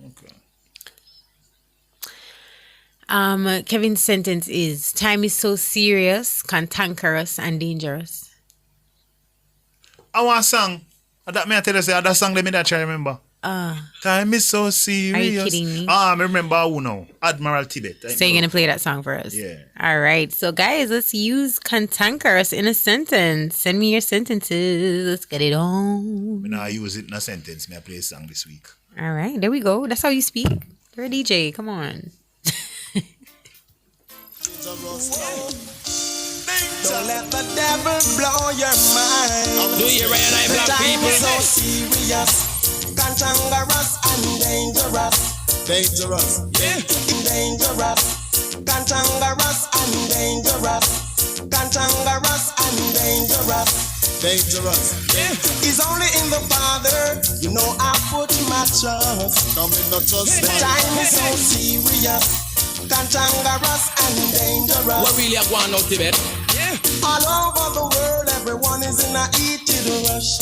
Okay. Kevin's sentence is, time is so serious, cantankerous, and dangerous. I want a song. That may I tell you, that song let me that I remember. Time is so serious. Are you kidding me? I remember who now? Admiral Tibet. So you're gonna play that song for us? Yeah. All right. So guys, let's use cantankerous in a sentence. Send me your sentences. Let's get it on. When I use it in a sentence, may I play a song this week. All right, there we go. That's how you speak. You're a DJ. Come on. Don't let the devil blow your mind. Do you realize black people? So serious, cantankerous and dangerous. Dangerous, yeah. Dangerous, cantankerous and dangerous. Cantankerous and dangerous. Dangerous, yeah. It's only in the Father, you know I put my trust. Come in, not trust. The time is so serious. Cantankerous and dangerous. What really are going on, Tibet? Yeah. All over the world, everyone is in a heated rush.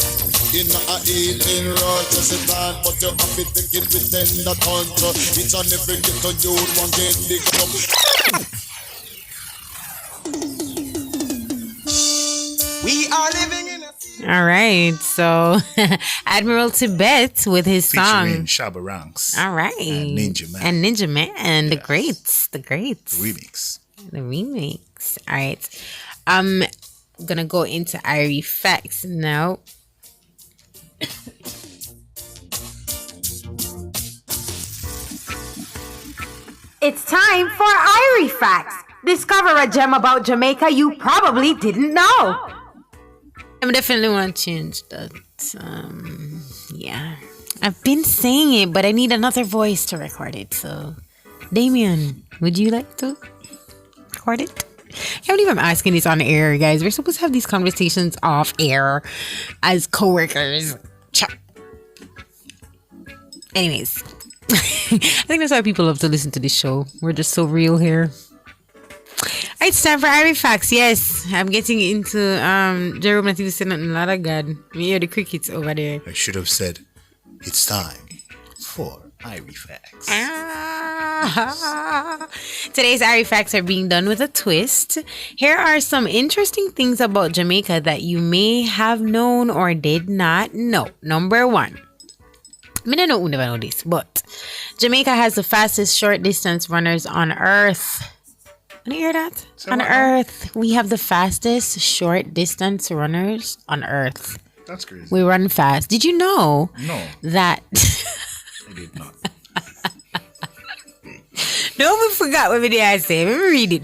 In a heated rush, just a time, but you have to take it with tender touch. It's on every ghetto youth, one get big up. We are living in a... All right, so Admiral Tibet with his song Shabba Ranks. All right, and Ninja Man, yes. the greats, the remix. All right, I'm gonna go into Irie facts now. It's time for Irie facts. Discover a gem about Jamaica you probably didn't know. I definitely want to change that. Yeah. I've been saying it, but I need another voice to record it. So, Damien, would you like to record it? I can't believe I'm asking this on air, guys. We're supposed to have these conversations off air as coworkers. Anyways, I think that's why people love to listen to this show. We're just so real here. It's time for Irie Facts. Yes, I'm getting into Jerome. I think you said nothing. A lot of God. We hear the crickets over there. I should have said, it's time for Irie Facts. Today's Irie Facts are being done with a twist. Here are some interesting things about Jamaica that you may have known or did not know. Number one. I don't know who never know this, but Jamaica has the fastest short distance runners on Earth. Can you hear that? On Earth, we have the fastest short distance runners on Earth. That's crazy. We run fast. Did you know that? I did not. No, we forgot what video I said. Let me read it.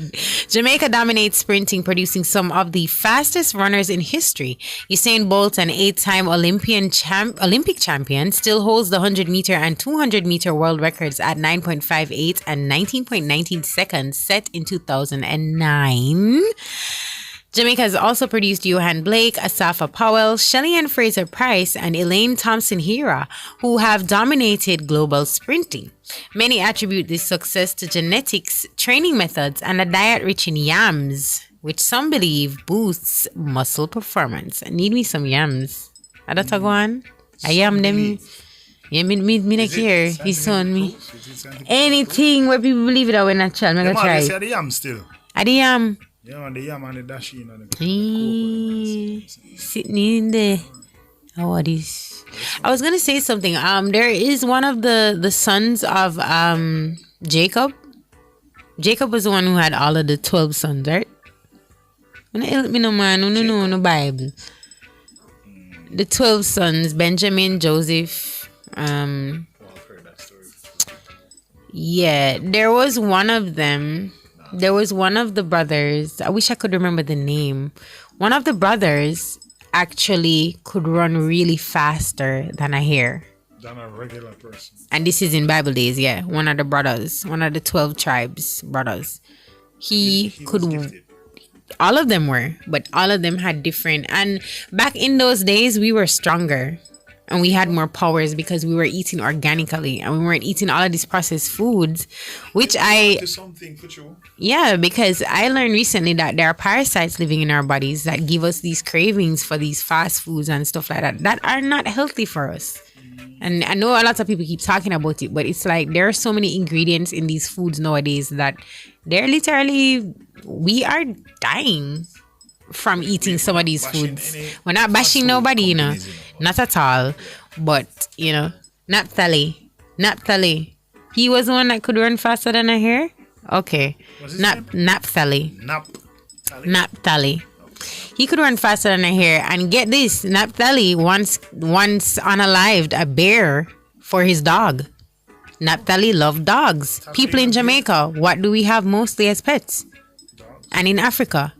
Jamaica dominates sprinting, producing some of the fastest runners in history. Usain Bolt, an 8-time Olympic champion, still holds the 100-meter and 200-meter world records at 9.58 and 19.19 seconds set in 2009. Jamaica has also produced Johan Blake, Asafa Powell, Shelley Ann Fraser Price, and Elaine Thompson-Hera, who have dominated global sprinting. Many attribute this success to genetics, training methods, and a diet rich in yams, which some believe boosts muscle performance. Need me some yams. Adata go on? I yam them. Yeah, me not care. He's on me. Anything where people believe it or natural, I'm going to try it. The yam still. Are the yam? Yeah, and the yam and the dashi. Sitting in there. How are these? I was gonna say something. There is one of the sons of Jacob. Jacob was the one who had all of the 12 sons, right? No Bible. The 12 sons: Benjamin, Joseph. Yeah, there was one of them. There was one of the brothers. I wish I could remember the name. One of the brothers actually could run really faster than a hare. Than a regular person. And this is in Bible days, yeah. One of the brothers, one of the 12 tribes brothers. He could. All of them were, but all of them had different. And back in those days, we were stronger. And we had more powers because we were eating organically and we weren't eating all of these processed foods, which yeah, because I learned recently that there are parasites living in our bodies that give us these cravings for these fast foods and stuff like that are not healthy for us. And I know a lot of people keep talking about it, but it's like there are so many ingredients in these foods nowadays that they're literally, we are dying from eating some of these foods. We're not bashing nobody, you know. Not at all. But, you know, Naphtali. He was the one that could run faster than a hare? Okay. Naphtali. Naphtali. He could run faster than a hare. And get this, Naphtali once unalived a bear for his dog. Naphtali loved dogs. People in Jamaica, what do we have mostly as pets? And in Africa?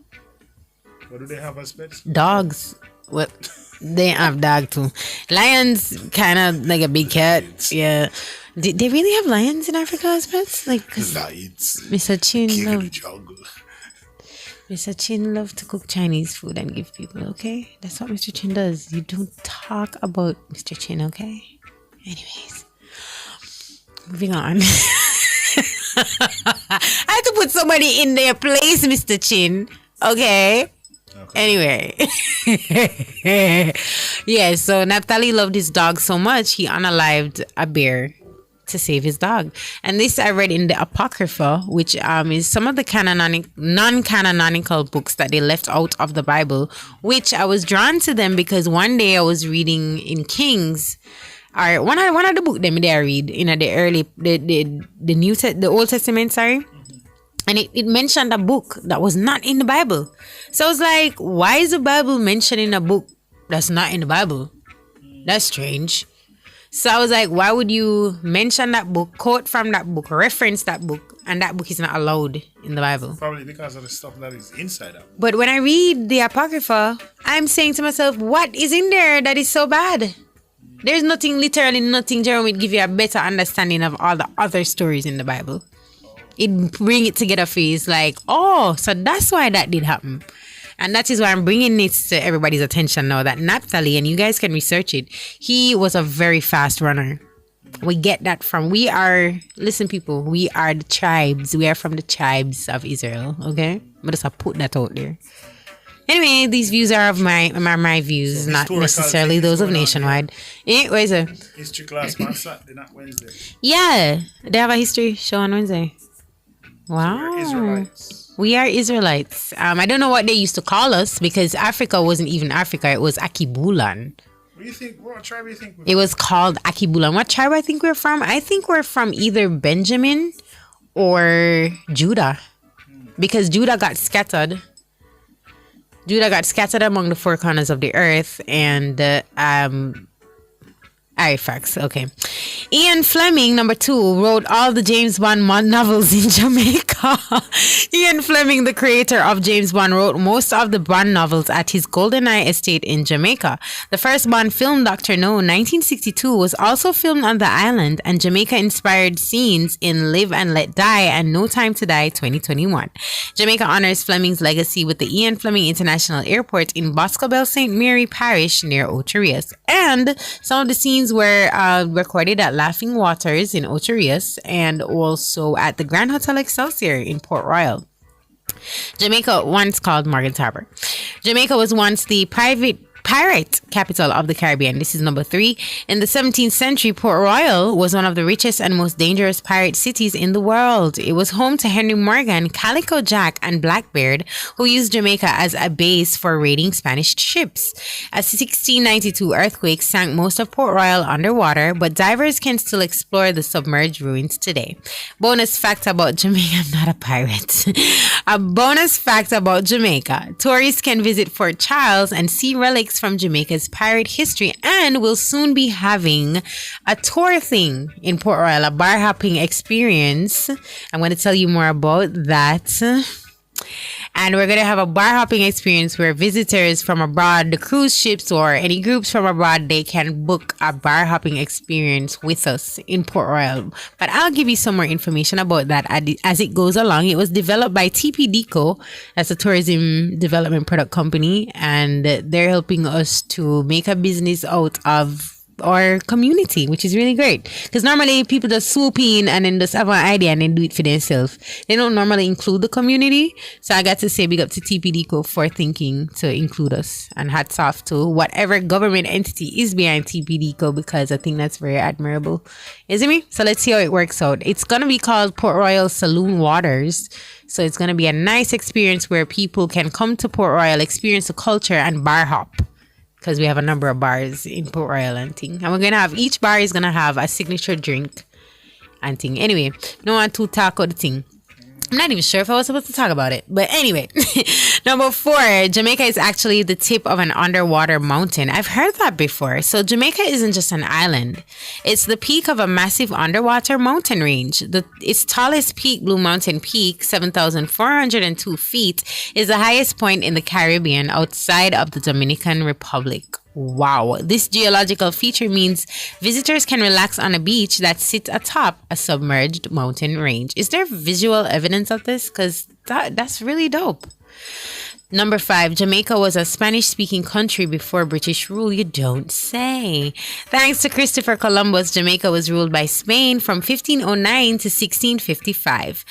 What do they have as pets? Dogs. What? They have dog too. Lions, kind of like a big cat. Yeah. Did they really have lions in Africa as pets? Like, lions. Mr. Chin loved to cook Chinese food and give people. Okay, that's what Mr. Chin does. You don't talk about Mr. Chin. Okay. Anyways, moving on. I had to put somebody in their place, Mr. Chin. Okay. Anyway, yeah, so Naphtali loved his dog so much he unalived a bear to save his dog. And this I read in the Apocrypha, which is some of the non-canonical books that they left out of the Bible, which I was drawn to them because one day I was reading in Kings, or one of the books them there I read, you know, the Old Testament, sorry. And it mentioned a book that was not in the Bible. So I was like, why is the Bible mentioning a book that's not in the Bible? That's strange. So I was like, why would you mention that book, quote from that book, reference that book, and that book is not allowed in the Bible? Probably because of the stuff that is inside that book. But when I read the Apocrypha, I'm saying to myself, what is in there that is so bad? There's literally nothing, Jeremy, would give you a better understanding of all the other stories in the Bible. It bring it together for you. It's like, oh, so that's why that did happen. And that is why I'm bringing it to everybody's attention now, that Naphtali, and you guys can research it, he was a very fast runner. We get that from, listen people, we are the tribes. We are from the tribes of Israel, okay? But just put that out there. Anyway, these views are of my views, so not necessarily those of Nationwide. Where is it? History class on Saturday, not Wednesday. Yeah, they have a history show on Wednesday. Wow. So we are Israelites. I don't know what they used to call us because Africa wasn't even Africa. It was Akibulan. What tribe do you think? It was called Akibulan. What tribe I think we're from? I think we're from either Benjamin or Judah. Because Judah got scattered. Among the four corners of the earth. And facts. Okay. Ian Fleming, number 2, wrote all the James Bond novels in Jamaica. Ian Fleming, the creator of James Bond, wrote most of the Bond novels at his GoldenEye estate in Jamaica. The first Bond film, Dr. No, 1962, was also filmed on the island, and Jamaica-inspired scenes in Live and Let Die and No Time to Die 2021. Jamaica honors Fleming's legacy with the Ian Fleming International Airport in Boscobel St. Mary Parish near Ocho Rios. And some of the scenes were recorded at Laughing Waters in Ocho Rios and also at the Grand Hotel Excelsior in Port Royal. Jamaica, once called Morgan's Harbor. Jamaica was once the pirate capital of the Caribbean. This is number 3. In the 17th century, Port Royal was one of the richest and most dangerous pirate cities in the world. It was home to Henry Morgan, Calico Jack, and Blackbeard, who used Jamaica as a base for raiding Spanish ships. A 1692 earthquake sank most of Port Royal underwater, but divers can still explore the submerged ruins today. Bonus fact about Jamaica, I'm not a pirate. A bonus fact about Jamaica. Tourists can visit Fort Charles and see relics from Jamaica's pirate history, and we'll soon be having a tour thing in Port Royal, a bar hopping experience. I'm going to tell you more about that. And we're going to have a bar hopping experience where visitors from abroad, the cruise ships or any groups from abroad, they can book a bar hopping experience with us in Port Royal. But I'll give you some more information about that as it goes along. It was developed by TPDCO, that's a tourism development product company, and they're helping us to make a business out of our community, which is really great, because normally people just swoop in and then just have an idea and then do it for themselves. They don't normally include the community, so I got to say big up to TPDCO for thinking to include us, and hats off to whatever government entity is behind TPDCO, because I think that's very admirable, isn't me? So let's see how it works out. It's gonna be called Port Royal Saloon Waters, so it's gonna be a nice experience where people can come to Port Royal, experience the culture, and bar hop, because we have a number of bars in Port Royal and thing. And we're going to have, each bar is going to have a signature drink and thing. Anyway, no one to talk about the thing. I'm not even sure if I was supposed to talk about it. But anyway, number 4, Jamaica is actually the tip of an underwater mountain. I've heard that before. So Jamaica isn't just an island. It's the peak of a massive underwater mountain range. Its tallest peak, Blue Mountain Peak, 7,402 feet, is the highest point in the Caribbean outside of the Dominican Republic. Wow. This geological feature means visitors can relax on a beach that sits atop a submerged mountain range. Is there visual evidence of this? Because that's really dope. Number 5, Jamaica was a Spanish-speaking country before British rule. You don't say. Thanks to Christopher Columbus, Jamaica was ruled by Spain from 1509 to 1655,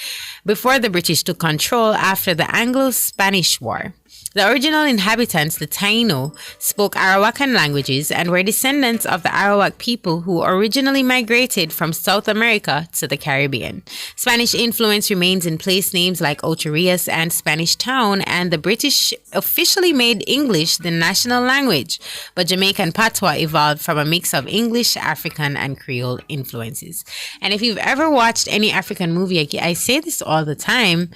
before the British took control after the Anglo-Spanish War. The original inhabitants, the Taino, spoke Arawakan languages and were descendants of the Arawak people who originally migrated from South America to the Caribbean. Spanish influence remains in place names like Ocho Rios and Spanish Town, and the British officially made English the national language, but Jamaican patois evolved from a mix of English, African, and Creole influences. And if you've ever watched any African movie, I say this all the time,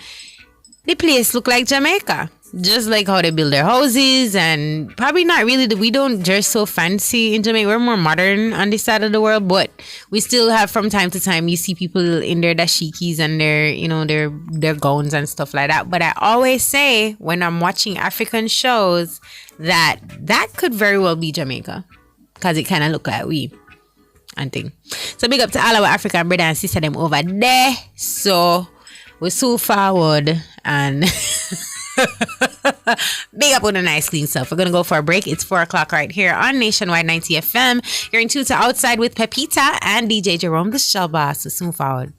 the place look like Jamaica. Just like how they build their houses, and probably not really, we don't dress so fancy in Jamaica. We're more modern on this side of the world, but we still have, from time to time, you see people in their dashikis and their gowns and stuff like that. But I always say when I'm watching African shows that could very well be Jamaica, because it kind of look like we and thing. So big up to all our African brother and sister them over there. So we're so forward and big up on a nice clean stuff. We're gonna go for a break. It's 4:00 right here on Nationwide 90 FM. You're in tune to Outside with Pepita and DJ Jerome the Shell Boss. So soon forward.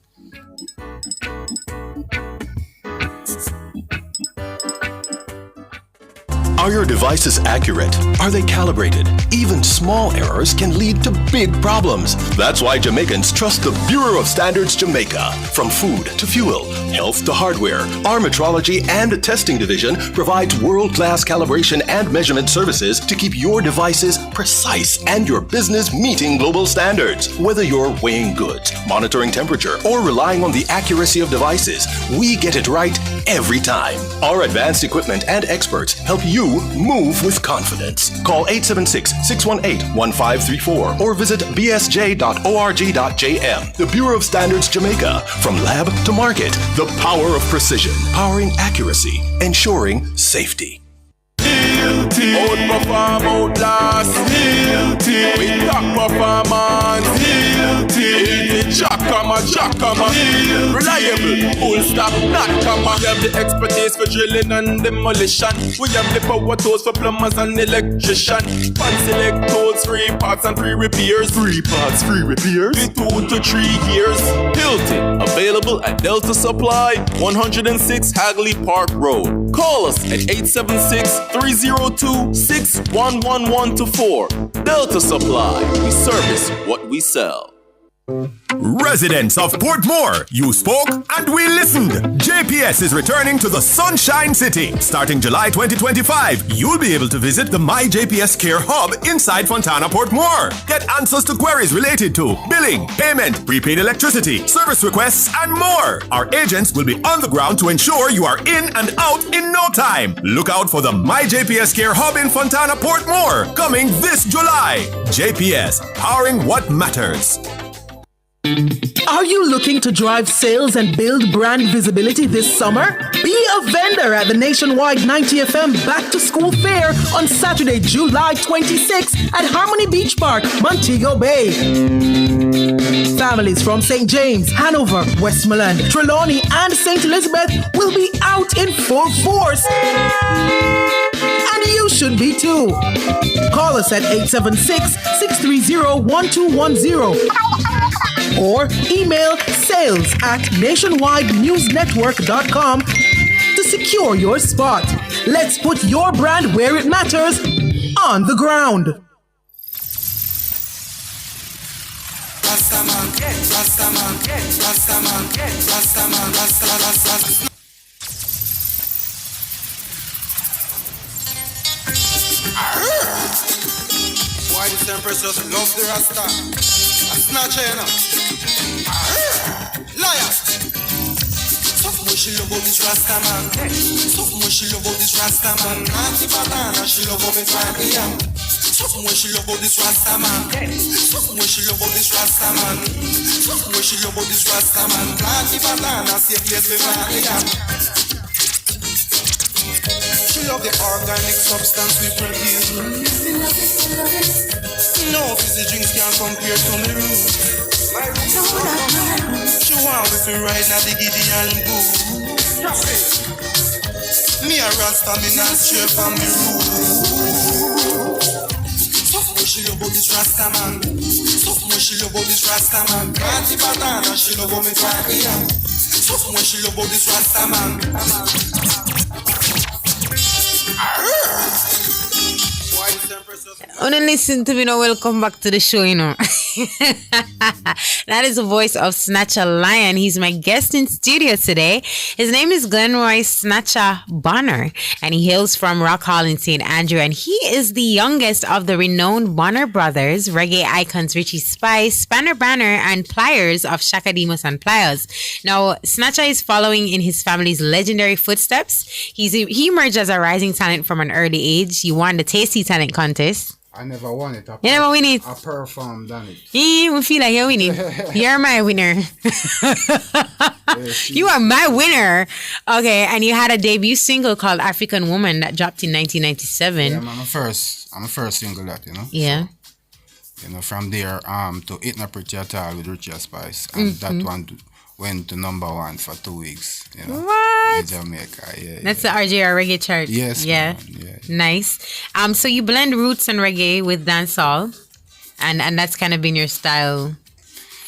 Are your devices accurate? Are they calibrated? Even small errors can lead to big problems. That's why Jamaicans trust the Bureau of Standards Jamaica. From food to fuel, health to hardware, our metrology and testing division provides world-class calibration and measurement services to keep your devices precise and your business meeting global standards. Whether you're weighing goods, monitoring temperature, or relying on the accuracy of devices, we get it right every time. Our advanced equipment and experts help you you move with confidence. Call 876-618-1534 or visit bsj.org.jm. The Bureau of Standards Jamaica. From lab to market, the power of precision, powering accuracy, ensuring safety. Outperform, outlast. With top performance. Jackhammer. Reliable, full stop, not comma. We have the expertise for drilling and demolition. We have the power tools for plumbers and electrician. Fancy select tools, free parts and free repairs. 3 parts, free repairs. 2 to 3 years. Hilton, available at Delta Supply, 106 Hagley Park Road. Call us at 876-302-6111-4. Delta Supply, we service what we sell. Residents of Portmore, you spoke and we listened. JPS is returning to the Sunshine City. Starting July 2025, you'll be able to visit the My JPS Care Hub inside Fontana Portmore. Get answers to queries related to billing, payment, prepaid electricity, service requests, and more. Our agents will be on the ground to ensure you are in and out in no time. Look out for the My JPS Care Hub in Fontana Portmore, coming this July. JPS, powering what matters. Are you looking to drive sales and build brand visibility this summer? Be a vendor at the nationwide 90FM Back to School Fair on Saturday, July 26th at Harmony Beach Park, Montego Bay. Families from St. James, Hanover, Westmoreland, Trelawney, and St. Elizabeth will be out in full force. And you should be too. Call us at 876-630-1210 or email sales@nationwidenewsnetwork.com to secure your spot. Let's put your brand where it matters, on the ground. Why the Empress just love the Rasta? A snatcher, you know. Liar. Something what she love about this Rasta man. Something what she love about this Rasta man. Nancy Banana, she love how me find me am. Something what she love about this Rasta man. Something what she love about this Rasta man. Something what she love about this Rasta man. Nancy Banana, see a place me find me am. She love the organic substance we produce. No fizzy drinks can compare to me roots. She want me to ride na the giddy and boo. Me a Rasta, me not straight from the roots. Something what she love about this Rasta man. Something what she love about this Rasta man. Nancy Banana, she love how me find me am. Something what she love about this Rasta man. Wanna listen to me now? Welcome back to the show, you know. That is the voice of Snatcher Lion. He's my guest in studio today. His name is Glenroy Snatcher Bonner, and he hails from Rock Hall in St. Andrew, and he is the youngest of the renowned Bonner brothers, reggae icons Richie Spice, Spanner Banner, and Pliers of Shaka Demus and Pliers. Now, Snatcher is following in his family's legendary footsteps. He emerged as a rising talent from an early age. He won the Tasty Talent contest. I never won it. You never win it? I performed on it. We feel like you're winning. You're my winner. You are my winner. Okay, and you had a debut single called African Woman that dropped in 1997. Yeah, I'm a first single that, you know. Yeah. So, you know, from there, to It Not Pretty At All with Richie Spice. And that one went to #1 for 2 weeks, you know. What? In Jamaica, yeah. That's the RJR reggae chart. Yes. Yeah. Man, yeah. Nice. So you blend roots and reggae with dancehall, and that's kind of been your style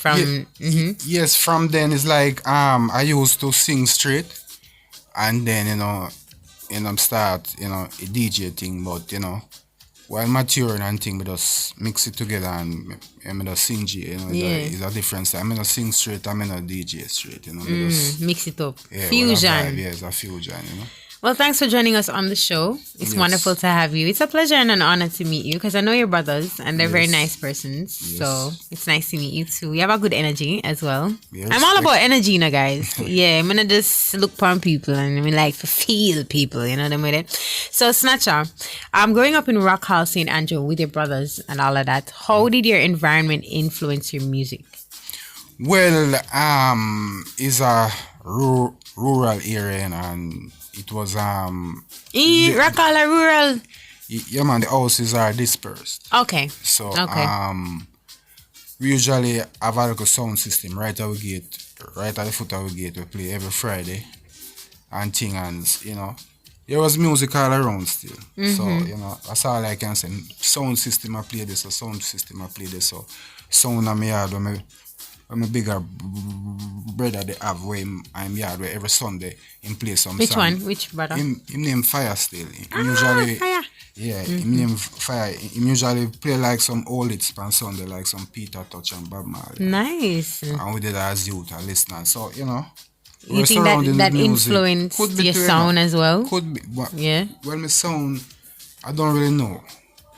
from. Yeah. Yes, from then it's like I used to sing straight, and then start a DJ thing, but while maturing and thing, we just mix it together and I just sing. It's a difference. I mean, I sing straight. I mean, I DJ straight. Mix it up. Yeah, Fusion. Yeah, it's a fusion. Well, thanks for joining us on the show. It's wonderful to have you. It's a pleasure and an honor to meet you because I know your brothers and they're very nice persons. Yes. So it's nice to meet you too. You have a good energy as well. Yes. I'm all about energy, you know, guys. Yeah, I'm gonna just look upon people and I mean like to feel people, you know what I mean? So Snatcher, growing up in Rock Hall, St. Andrew with your brothers and all of that, how did your environment influence your music? Well, it's a rural area and it was Rock Hall or rural? Yeah, man, the houses are dispersed. Okay. So we usually have a sound system right at the foot of the gate. We play every Friday and thing, and you know, there was music all around still. So you know, that's all I can say. Sound system I play this, sound system I play this. So sound on my yard when my bigger brother they have where I'm yard where every Sunday him play some Which song. one? Which brother? Him name Fire still. Him usually Fire. Yeah, him name Fire. Him usually play like some old hits on Sunday, like some Peter Touch and Bob Marley. Nice. And we did that as youth and listeners. So, you know. You think that influenced your sound as well? Could be. But yeah. Well, my sound, I don't really know.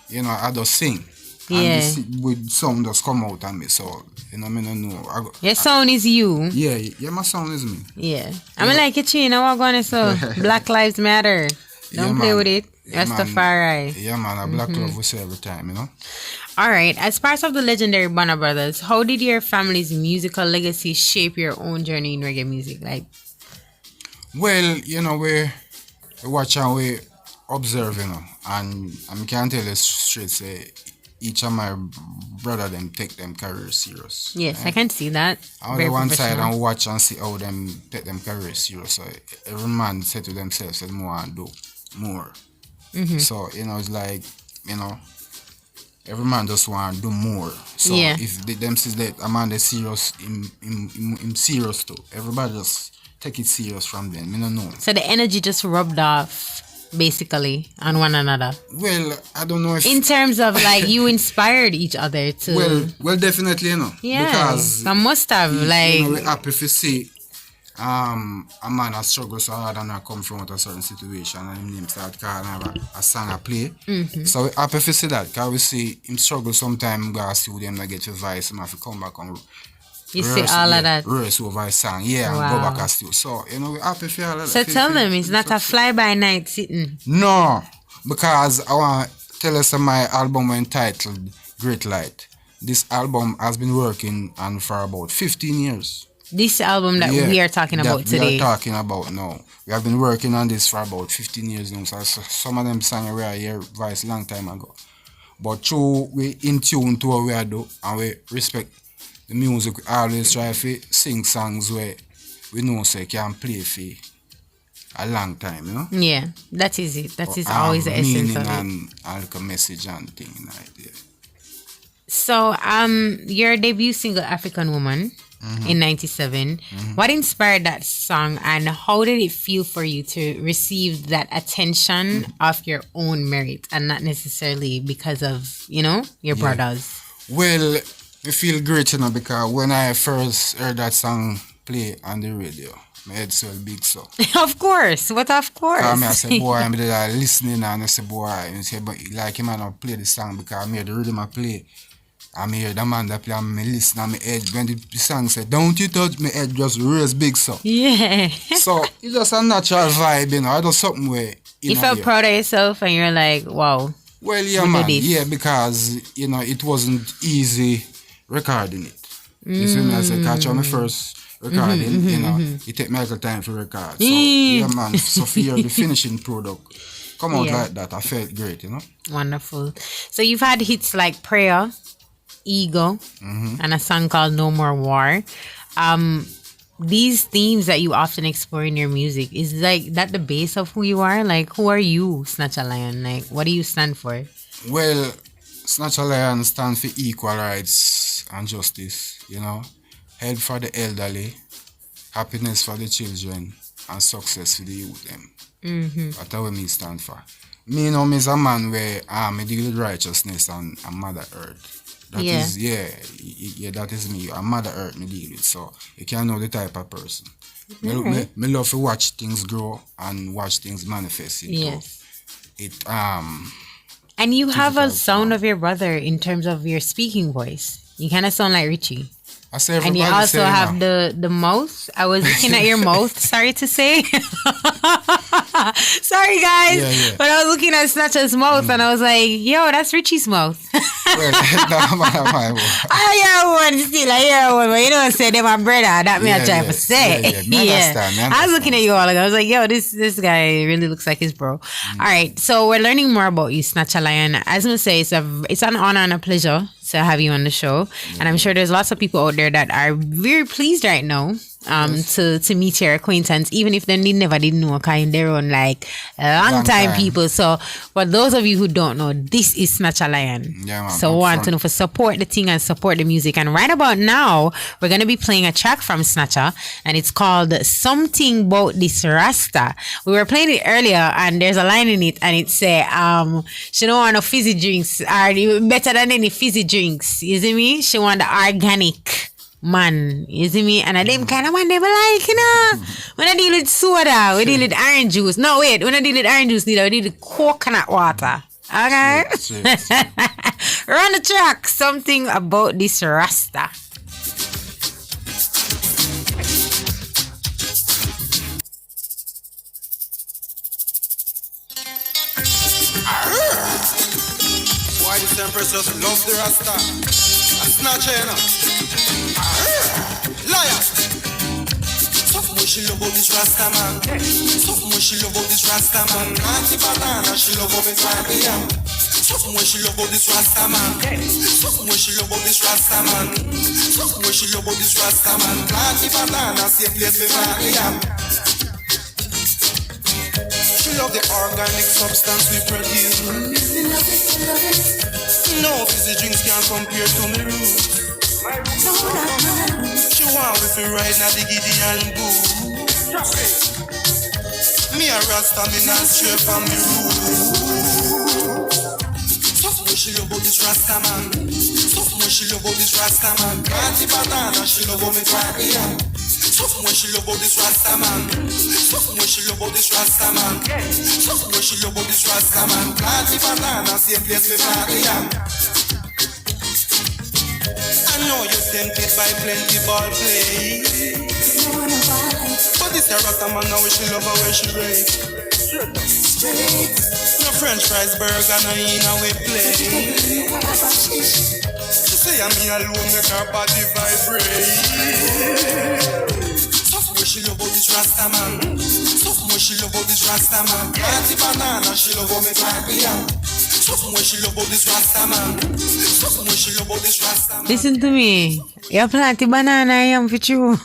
You know, I just sing. Yeah. And with sound just come out on me. So, you know, I don't know. Your sound is you. Yeah, my sound is me. Yeah. I mean, like, it's you know what going so Black Lives Matter. Don't play with it. Rastafari. Yeah, man. A black love we say every time, you know. All right. As part of the legendary Bonner Brothers, how did your family's musical legacy shape your own journey in reggae music? Like, well, you know, we watch and we observe, you know, and I can tell you straight, say, each of my brother them take them career serious. Yes, I can see that. On the one side and watch and see how them take them career serious. So every man say to themselves, "I want to do more." So you know, it's like, you know, every man just want to do more. So if them says that a man is serious, him serious too. Everybody just take it serious from them. You don't know. So the energy just rubbed off basically on one another. Well, I don't know if in terms of like you inspired each other to. Well, definitely, you know. Yeah, because I must have like. You know, we're happy to see a man has struggled so hard and I come from a certain situation and him name start calling a song I play. So we're happy to see that because we see him struggle sometime go to studio and get advice and have to come back and you see all of that. Rehearse over his song, and go back and studio. So, you know, we're happy for all of that. So tell them it's not a fly-by-night sitting. No, because I want to tell us my album entitled Great Light. This album has been working on for about 15 years. This album that we are talking about today. We are talking about now. We have been working on this for about 15 years now. So some of them songs we are here voice long time ago. But through we in tune to what we are do and we respect the music, we always try to sing songs where we know so can play for a long time, you know? Yeah, that is it. That is always the essence of it. And like a message and thing like that. So, your debut single, African Woman, in 97. What inspired that song and how did it feel for you to receive that attention of your own merit and not necessarily because of, you know, your brothers? Well, I feel great, you know, because when I first heard that song play on the radio, my head swelled big so. Of course. What of course? I said, boy, I'm listening and I said, boy, and say, but like him and play the song because I hear the rhythm I play. I hear the man that play and I listen and my head, when the song said, don't you touch, my head just raised big so. Yeah. So it's just a natural vibe, you know. I do something where you felt proud of yourself and you're like, wow. Well, yeah, man. Yeah, because, you know, it wasn't easy recording it. You see me, I said, catch on the first recording, you know, it take me a little time to record. So, yeah, man, so for the finishing product come out like that, I felt great, you know. Wonderful. So you've had hits like Prayer, Ego, and a song called No More War. These themes that you often explore in your music, is like that the base of who you are? Like, who are you, Snatch a Lion? Like, what do you stand for? Well, Snatch a Lion stands for equal rights and justice, you know. Help for the elderly, happiness for the children, and success for the youth them. That's what me stand for. Me, you know, me is a man where I deal with righteousness and Mother Earth. That is, that is me. A Mother Earth me deal with. So you can know the type of person. Me love to watch things grow and watch things manifest into Yes. it. And you have a sound of your brother in terms of your speaking voice. You kind of sound like Richie. I say and you everybody also say, have the mouth. I was looking at your mouth, sorry to say. Sorry, guys. Yeah. But I was looking at Snatcher's mouth and I was like, yo, that's Richie's mouth. I hear one still. I hear one. But you know, say them my brother. That me I try to say. Yeah. I was looking at you all. I was like, yo, this guy really looks like his bro. All right. So we're learning more about you, Snatcher Lion. As I say, it's an honor and a pleasure to have you on the show. And I'm sure there's lots of people out there that are very pleased right now to meet your acquaintance, even if they never did know, kind their own like long time people. So for those of you who don't know, this is Snatcher Lion. Yeah, man, so want to know for support the thing and support the music. And right about now, we're gonna be playing a track from Snatcher, and it's called Something About This Rasta. We were playing it earlier, and there's a line in it, and it say, she don't want no fizzy drinks, are better than any fizzy drinks. You see me? She want the organic man, you see me? And I them kind of man never like, you know. When I deal with soda, we deal with orange juice. No, wait, when I deal with orange juice, we deal with coconut water. Okay? Run the track. Something About This Rasta. Why this empress just love the Rasta? A snatcher, you know. Liar. Something what she love about this Rasta man. Something what she love about this Rasta man. Auntie Banana, she love about it like me. Something what she love about this Rasta man. Something what she love about this Rasta man. Something what she love about this Rasta man. Auntie Banana, same place with me. She love the organic substance we produce. No fizzy drinks can compare to me roots. She want me to ride na the Gideon boo. Me a Rasta, me not stray from me roots. Something what she love about this Rasta man. Something what she love about this Rasta man. Auntie Banana, she love how me try me young. Something what she love about this Rasta man. Something what she love about this Rasta man. Something what she love about this Rasta man. Auntie Banana, same place with me young. I know you're tempted by plenty ball play, but this a Rasta man now she love her when she break. No French fries burger, no in a way play. She say I'm me alone make her body vibrate. Something what she love about this Rasta man. Something what she love about this Rasta man. Auntie Banana, she love how me try me young. Something what she love about this Rasta man. Something what she love about this Rasta man. Listen to me. You plant the banana, I am for you.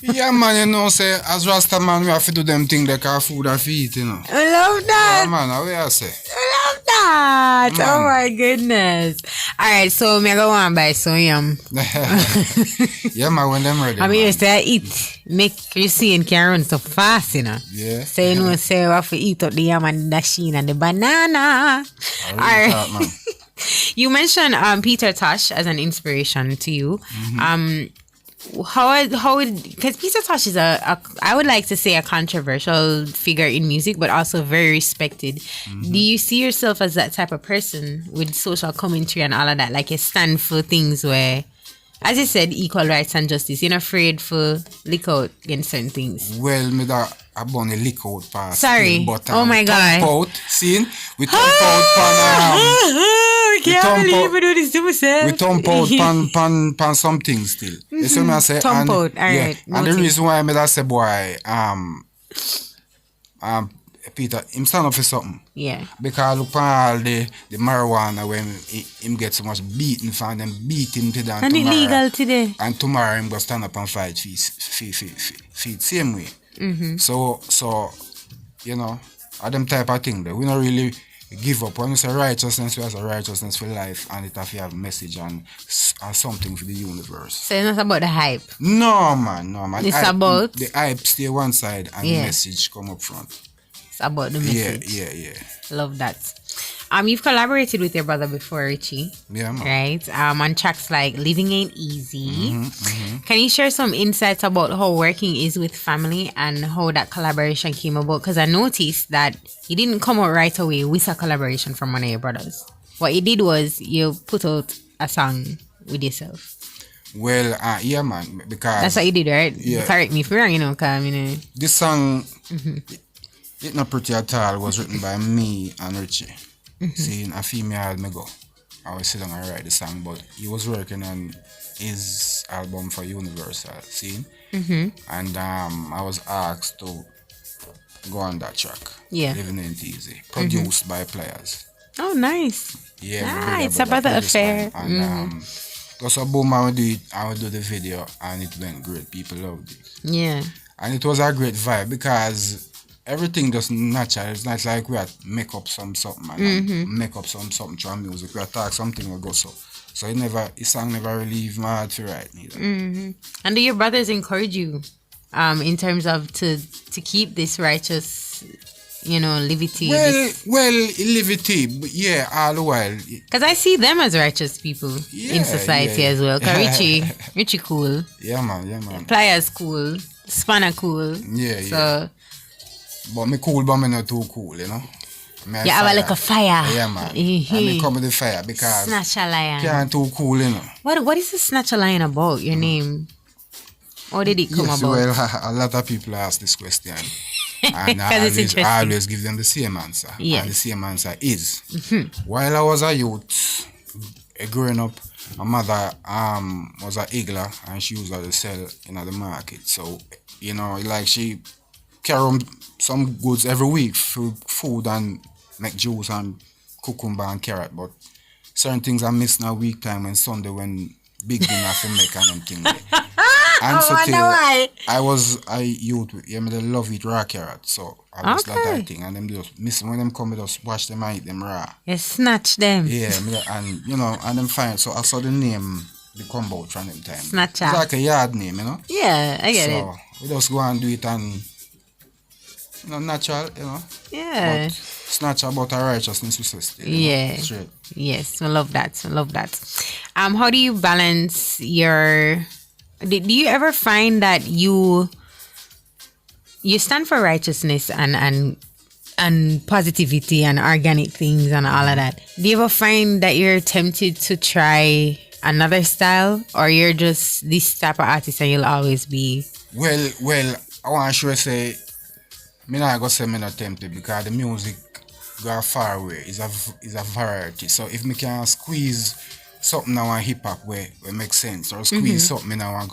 Yeah, man, you know, say, as Rasta man, we have to do them things like our food and feet, you know. I love that. Yeah, man, how we are say? I love that. Man. Oh my goodness. Alright, so me go on by so yum. Yeah, man, when them ready. I mean, you say I eat, make you see and can run so fast, you know. Yeah. So you know, say we have to eat up the yam and the sheen and the banana. Alright. You mentioned Peter Tosh as an inspiration to you. How because Peter Tosh is a I would like to say a controversial figure in music, but also very respected. Do you see yourself as that type of person with social commentary and all of that? Like you stand for things where, as you said, equal rights and justice. You're not afraid for lick out against certain things. Well, me that I born a lick out part. Sorry. But, oh my God. Out, see? We thump out I can't believe we do this to myself. We thump out pan something still. You see me I say? Thump out, alright. And the reason why I made that say, boy, Peter, him stand up for something. Yeah. Because look at all the marijuana when him get so much beaten from them beat him to that. And it's legal today. And tomorrow him go stand up and fight feet same way. So you know, are them type of thing that we not really give up. When we say righteousness, we have a righteousness for life, and it have to have a message and something for the universe. So it's not about the hype. No man. It's about the hype stay one side and the message come up front. It's about the message. Yeah. Love that. You've collaborated with your brother before, Richie. Yeah, man. Right? On tracks like Living Ain't Easy. Can you share some insights about how working is with family and how that collaboration came about? Because I noticed that you didn't come out right away with a collaboration from one of your brothers. What you did was you put out a song with yourself. Well, yeah, man, because... That's what you did, right? Yeah. Correct me if you're wrong, you know, because, This song, It Not Pretty At All, was written by me and Richie. Seeing a female had me go. I was sitting and write the song, but he was working on his album for Universal, see? And I was asked to go on that track. Yeah. Living Ain't Easy. Produced by Players. Oh, nice. Yeah, it's a brother affair. And because a boom, I would do the video, and it went great. People loved it. Yeah. And it was a great vibe because everything just natural. It's not like we had make up something and make up something to our music. We attack something will go so. So his song never really leave my heart to write neither. And do your brothers encourage you in terms of to keep this righteous, levity? Well, levity, but yeah, all the while. Because I see them as righteous people in society as well. Because Richie cool. Yeah, man. Players cool. Spanner cool. Yeah. But me cool, but me not too cool, you know. You have like a fire. Yeah, man. And me come with the fire because Snatch a Lion. Can't too cool, you know. What is the Snatch a Lion about? Your name? How did it come about? Well, a lot of people ask this question. And I always give them the same answer. Yes. And the same answer is, while I was a youth, growing up, my mother was a higgler and she used to sell in the market. So, like she carry some goods every week for food and make juice and cucumber and carrot. But certain things I miss in a week time and Sunday when big dinner for make and them things. And so why? I was a youth, they love eat raw carrot, so I was that thing. And them just miss when them come, just wash them and eat them raw. You snatch them. Yeah, and and them fine. So I saw the name the come out from them time. Snatcher. It's like a yard name, Yeah, I get it. So we just go and do it and natural, Yeah. But snatch about our righteousness we say. Yeah. Straight. Yes, I love that. How do you balance your... Do you ever find that you stand for righteousness and positivity and organic things and all of that? Do you ever find that you're tempted to try another style, or you're just this type of artist and you'll always be? Well, I want to say, me not go say me not tempted because the music go far away. It's a variety. So if me can squeeze something now on hip hop where makes sense, or squeeze something now on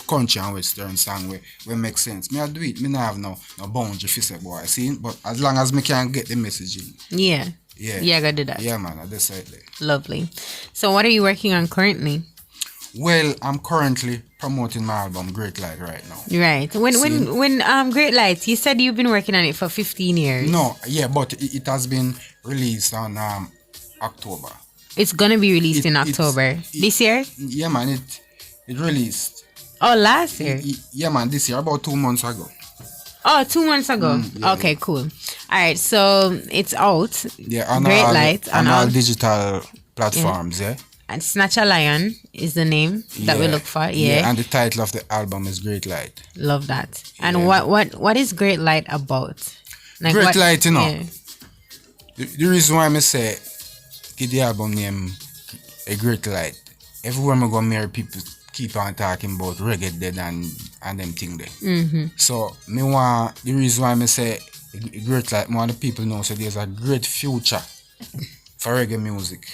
country and western song where makes sense, me I do it. Me not have no boundary for say boy. See, but as long as me can get the messaging. Yeah, I gotta do that. Yeah, man, I decided. Lovely. So what are you working on currently? Well, I'm currently promoting my album Great Light right now. Right. When Great Light, you said you've been working on it for 15 years. No, yeah, but it has been released on October. It's gonna be released in October. This year? Yeah, man, it released. Oh, last year? Yeah, man, this year, about 2 months ago. Oh, 2 months ago. Okay, cool. All right, so it's out. Yeah, on Great all, Light. on all digital platforms, yeah. And Snatch a Lion is the name that we look for. Yeah. And the title of the album is Great Light. Love that. And what is Great Light about? Like Great Light, the reason why I say give the album name A Great Light. Everywhere I go marry, people keep on talking about reggae dead and them thing there. So the reason why I say A Great Light, more the people know so there's a great future for reggae music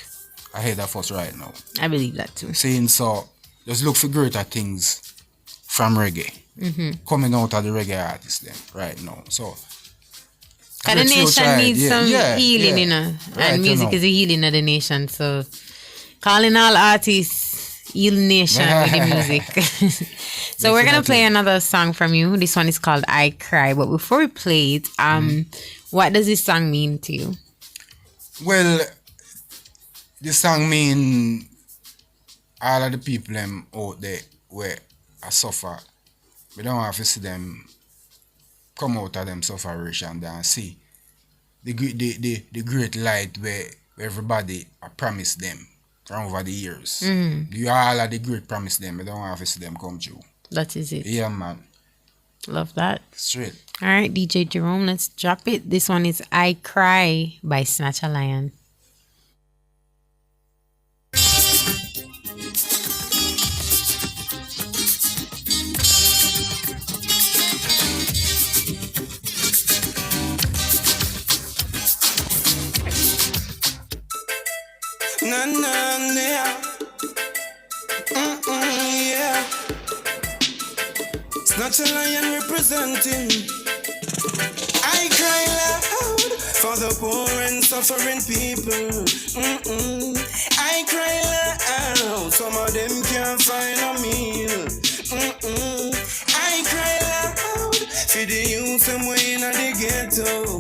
ahead of us right now. I believe that too. Saying so, just look for greater things from reggae. Coming out of the reggae artists then right now. So the nation needs some healing, and music is a healing of the nation. So calling all artists, heal nation with the music. So we're gonna play another song from you. This one is called I Cry. But before we play it, what does this song mean to you? Well, this song mean all of the people out there where I suffer. We don't have to see them come out of them sufferation and see the great light where everybody promised them from over the years. You all are the great promise them, but don't have to see them come true. That is it. Yeah, man. Love that. Straight. All right, DJ Jerome, let's drop it. This one is I Cry by Snatch a Lion. Na na na, yeah. Snatch a Lion representing. I cry loud for the poor and suffering people. I cry loud, some of them can't find a meal. I cry loud for the youth them way in the ghetto.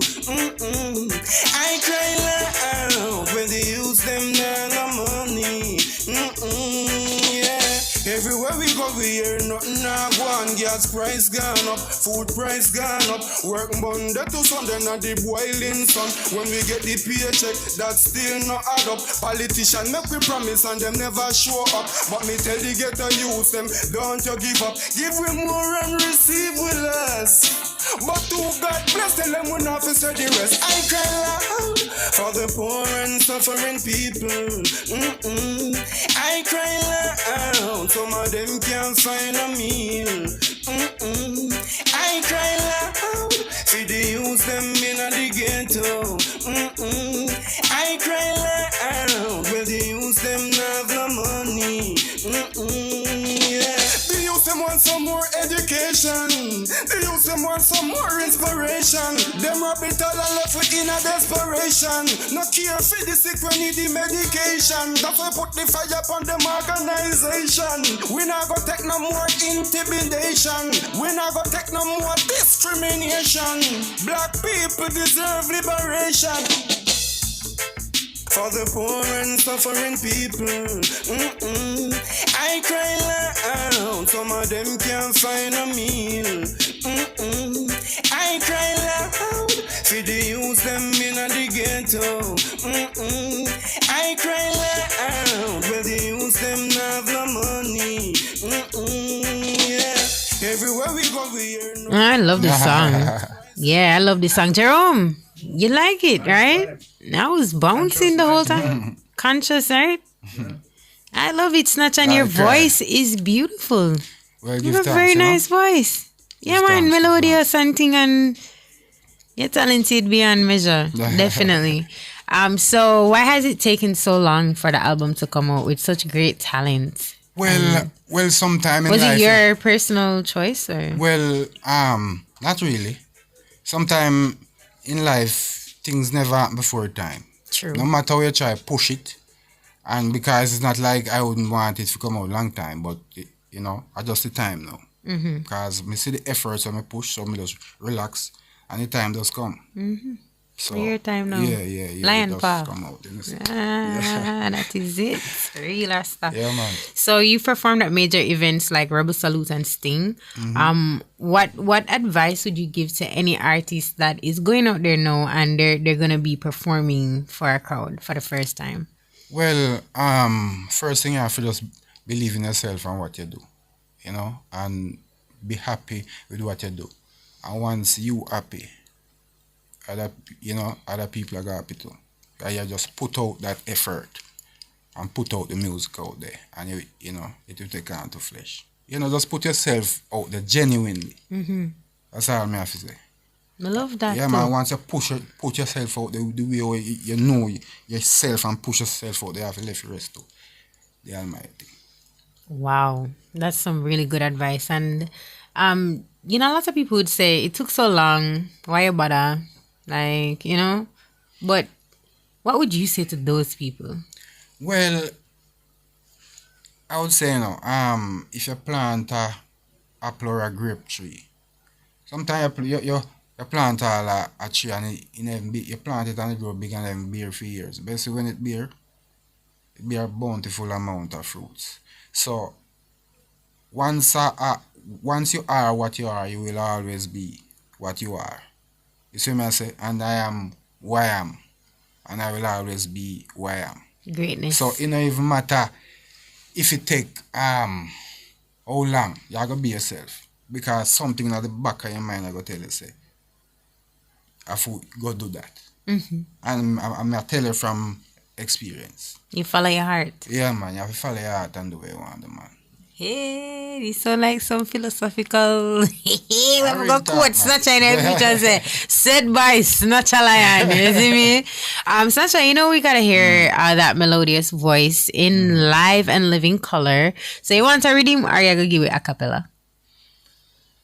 I cry loud when the youth them not no money. Yeah. Everywhere we go, we hear nothing now go on. Gas price gone up, food price gone up. Work Monday to Sunday, not the boiling sun. When we get the paycheck, that still not add up. Politicians make we promise and them never show up. But me tell the ghetto youth them, don't you give up. Give we more and receive with less. But to God bless, tell them we not to say the rest. I cry loud for the poor and suffering people. I cry loud, some of them can't find a meal. I cry loud for the youth them in the ghetto. I cry loud when the youth them have no money. Yeah. The youth them want some more education. The youth them want some more inspiration. Them rabbit all and left in a desperation. No care for the sick when need the medication. That's why put the fire upon them organization. We not go take no more intimidation. We not go take no more discrimination. Black people deserve liberation. For the poor and suffering people. I cry loud, some of them can't find a meal. I cry loud for the youth them in the ghetto. I cry loud when the youth them have no money. Yeah. Everywhere we go, we hear no. I love this song. Yeah, I love this song. Jerome, you like it, right? I was bouncing the whole time. Conscious, right? I love it, Snatch, and your voice is beautiful. Well, you have a very nice voice. Yeah, man, melodious and thing, and you're talented beyond measure. Definitely. So why has it taken so long for the album to come out with such great talent? Well, sometime in was life. Was it your personal choice, or? Well, not really. Sometime in life, things never happen before time. True. No matter how you try push it, and because it's not like I wouldn't want it to come out a long time, but you know, adjust the time now. Because me see the effort, so me push, so me just relax, and the time does come. So your time now. Yeah. Lion Paw. Come out, that is it. Real stuff. Yeah, man. So you performed at major events like Rebel Salute and Sting. What advice would you give to any artist that is going out there now and they're gonna be performing for a crowd for the first time? Well, first thing you have to just believe in yourself and what you do, you know, and be happy with what you do. And once you happy, other people are happy too. And you just put out that effort and put out the music out there, and you know it will take on to flesh. You know, just put yourself out there genuinely. That's all I have to say. I love that. Yeah, man. Once you put yourself out the way you know yourself and push yourself out, they have to leave the rest to the Almighty. Wow, that's some really good advice. And you know, lots of people would say it took so long. Why bother? Like, you know, but what would you say to those people? Well, I would say, you know, if you plant a apple or a grape tree, sometimes you plant a tree and you plant it and it grow big and then bear for years. Basically, when it bear a bountiful amount of fruits. So once you are what you are, you will always be what you are. You see me I say? And I am who I am. And I will always be who I am. Greatness. So it don't even matter if it take how long, you gotta be yourself. Because something at the back of your mind I go tell you say, I have to go do that. Mm-hmm. And I'm gonna tell you from experience. You follow your heart. Yeah, man, you have to follow your heart and do what you want, man. Hey, this sound like some philosophical. We have to go quote Snatcher in every picture say, said by Snatcher Lion. You see me? Snatcher, you know we gotta hear that melodious voice in live and living color. So you want to redeem or you gonna give it a cappella?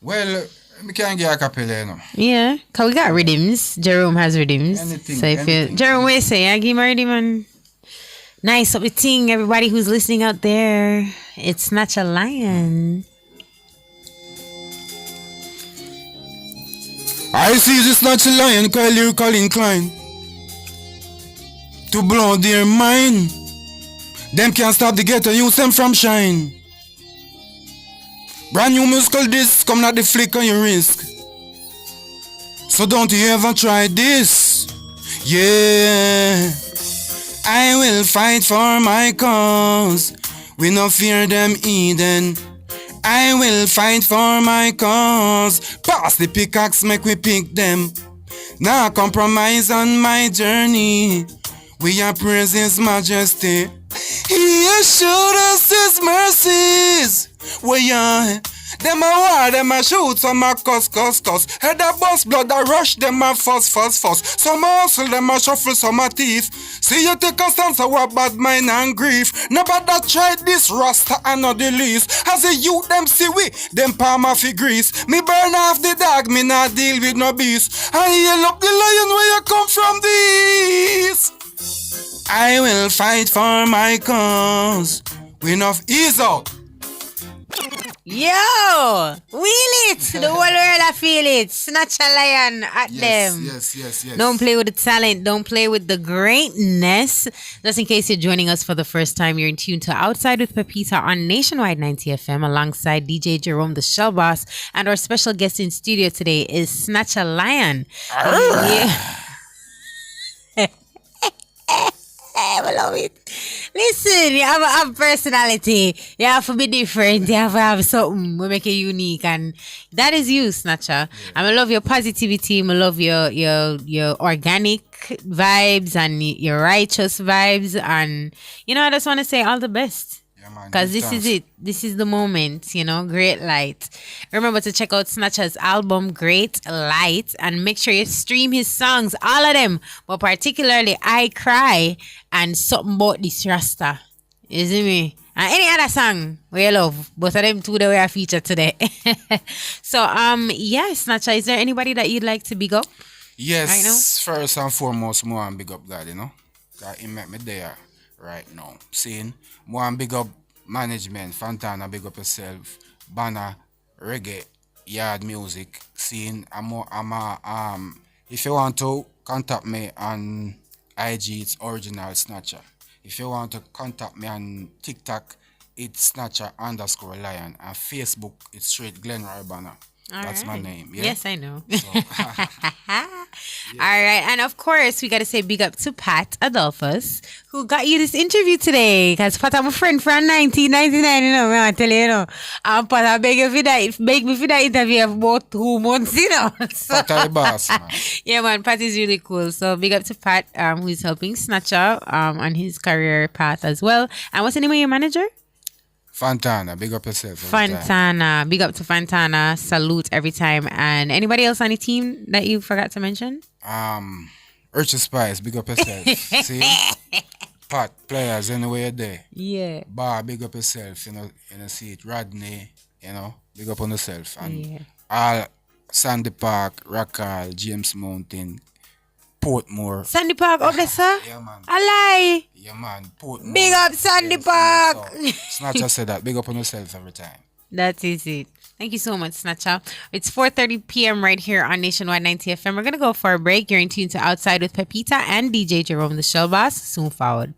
Well, we can't get a cappella, you know. Yeah, cause we got rhythms. Jerome has rhythms. Anything, so if you Jerome, what you say? I give my rhythm and nice up the thing, everybody who's listening out there. It's Snatcher Lion. I see the Snatcher Lion, lyrical inclined to blow their mind. Them can't stop the ghetto, use them from shine. Brand new musical disc coming at the flick on your wrist. So don't you ever try this. Yeah, I will fight for my cause. We no fear them Eden. I will fight for my cause. Pass the pickaxe, make we pick them. Now compromise on my journey. We are praise His majesty. He has showed us His mercies. We are. Them a war, them a shoot, some a cuss. Head a bust, blood a rush, them a fuss. Some a hustle, them a shuffle, some a thief. See you take a stance, our bad mind and grief. Nobody try this rasta and not the least. As a youth, them see we, them palm off the grease. Me burn off the dog, me not deal with no beast. I heal up the lion where you come from this. I will fight for my cause. We enough ease out. Yo, wheel it. The whole world I feel it. Snatch a lion at them. Yes. Don't play with the talent. Don't play with the greatness. Just in case you're joining us for the first time, you're in tune to Outside with Pepita on Nationwide 90 FM alongside DJ Jerome the Shell Boss. And our special guest in studio today is Snatch a Lion. I love it. Listen, you have a personality. You have to be different. You have to have something to make you unique, and that is you, Snatcher. And I love your positivity. I love your organic vibes and your righteous vibes. And I just want to say all the best. Because this is it. This is the moment, Great Light. Remember to check out Snatcher's album, Great Light, and make sure you stream his songs, all of them, but particularly I Cry and Something About This Rasta. You see me? And any other song we love, both of them two that we are featured today. So, Snatcher, is there anybody that you'd like to big up? Yes, right now? first and foremost, more and big up God, God, He met me there right now. Seeing more and big up management, Fantana, big up yourself, Banner, Reggae, Yard Music, seeing if you want to contact me on IG, it's Original Snatcher. If you want to contact me on TikTok, it's Snatcher_Lion, and Facebook, it's straight Glenroy Banner. That's my name. Yeah? Yes, I know. So. All right. And of course, we got to say big up to Pat Adolphus, who got you this interview today. Because Pat, I'm a friend from 1999, I tell you, And Pat, I beg me for that interview for about 2 months, So, Pat boss, man. Yeah, man, Pat is really cool. So big up to Pat, who is helping Snatcher on his career path as well. And what's the name of your manager? Fantana, big up yourself. Fantana, big up to Fantana. Salute every time. And anybody else on the team that you forgot to mention? Urcha Spice, big up yourself. See? Pat, players, anywhere you're there. Yeah. Bar, big up yourself, see it. Rodney, big up on yourself. And all Sandy Park, Rockall, James Mountain, Portmore. Sandy Park, up there, sir? Yeah, man. I lie. Yeah, man. Portmore. Big up Sandy Park. So, Snatcher said that. Big up on yourself every time. That is it. Thank you so much, Snatcher. It's 4:30 p.m. right here on Nationwide 90 FM. We're going to go for a break. You're in tune to Outside with Pepita and DJ Jerome the Shell Boss. Soon forward.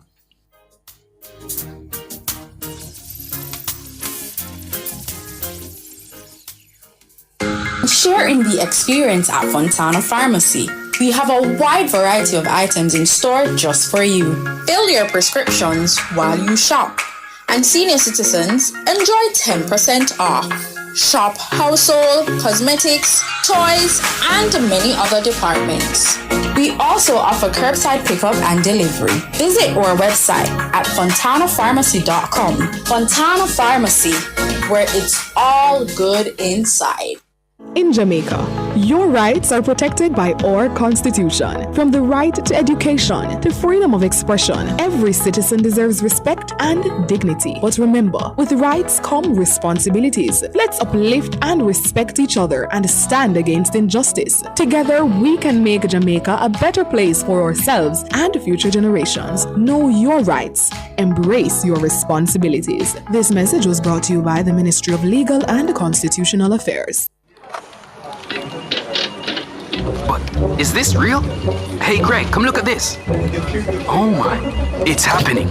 Share in the experience at Fontana Pharmacy. We have a wide variety of items in store just for you. Fill your prescriptions while you shop. And senior citizens enjoy 10% off. Shop household, cosmetics, toys, and many other departments. We also offer curbside pickup and delivery. Visit our website at fontanapharmacy.com. Fontana Pharmacy, where it's all good inside. In Jamaica, your rights are protected by our Constitution. From the right to education to freedom of expression, every citizen deserves respect and dignity. But remember, with rights come responsibilities. Let's uplift and respect each other and stand against injustice. Together, we can make Jamaica a better place for ourselves and future generations. Know your rights. Embrace your responsibilities. This message was brought to you by the Ministry of Legal and Constitutional Affairs. But is this real? Hey Greg, come look at this. Oh my, it's happening.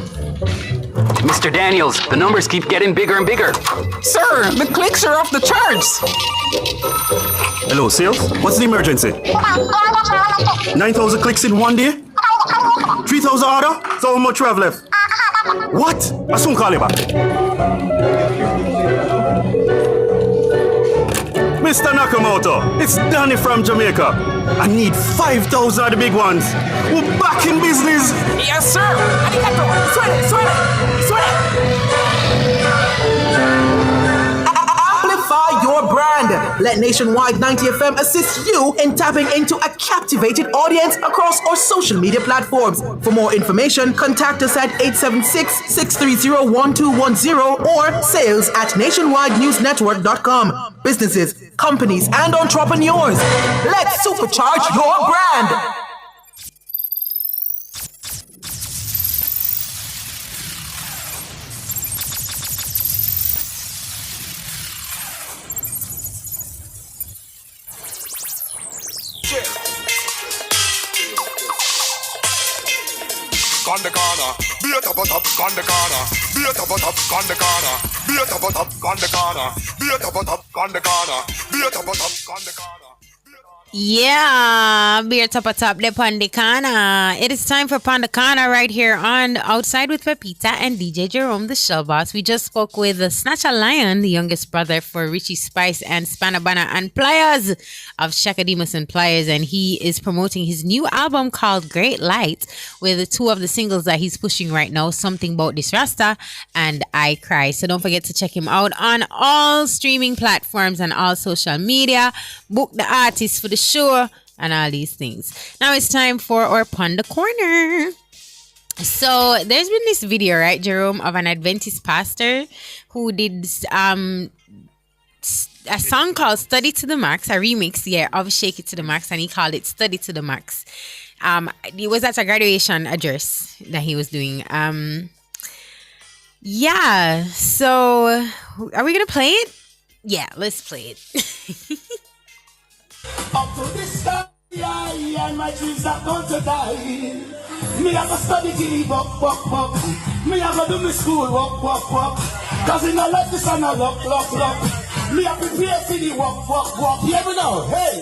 Mr. Daniels, the numbers keep getting bigger and bigger. Sir, the clicks are off the charts. Hello, sales? What's the emergency? 9,000 clicks in one day? 3,000 order? So how much we have left? What? I soon call you back. Mr. Nakamoto, it's Danny from Jamaica. I need 5,000 of the big ones. We're back in business. Yes, sir. Arigato. Sweat it. Amplify your brand. Let Nationwide 90 FM assist you in tapping into a captivated audience across our social media platforms. For more information, contact us at 876-630-1210 or sales@nationwidenewsnetwork.com. Businesses, companies, and entrepreneurs, let's supercharge your brand. On the corner, be a top up on the corner, be a top up on the corner, be a top up on the corner, be a top up on the corner, be a top up on the corner. Yeah, beer top the Pandicana. It is time for Pandicana right here on Outside with Pepita and DJ Jerome, the Shell Boss. We just spoke with Snatcha Lion, the youngest brother for Richie Spice and Spanabana and Pliers of Shakademus and Pliers, and he is promoting his new album called Great Light with two of the singles that he's pushing right now, Something About This Rasta and I Cry. So don't forget to check him out on all streaming platforms and all social media. Book the artist for the show and all these things. Now it's time for our Panda Corner. So there's been this video, right, Jerome, of an Adventist pastor who did a song called Study to the Max, a remix, of Shake It to the Max, and he called it Study to the Max. It was at a graduation address that he was doing. Yeah, so are we gonna play it? Yeah, let's play it. Up to this sky, and my dreams are going to die. Me have to study till walk. Me have to do my school walk. Cause in a life this is not luck. Me have to prepare for the walk. Hear me now, hey.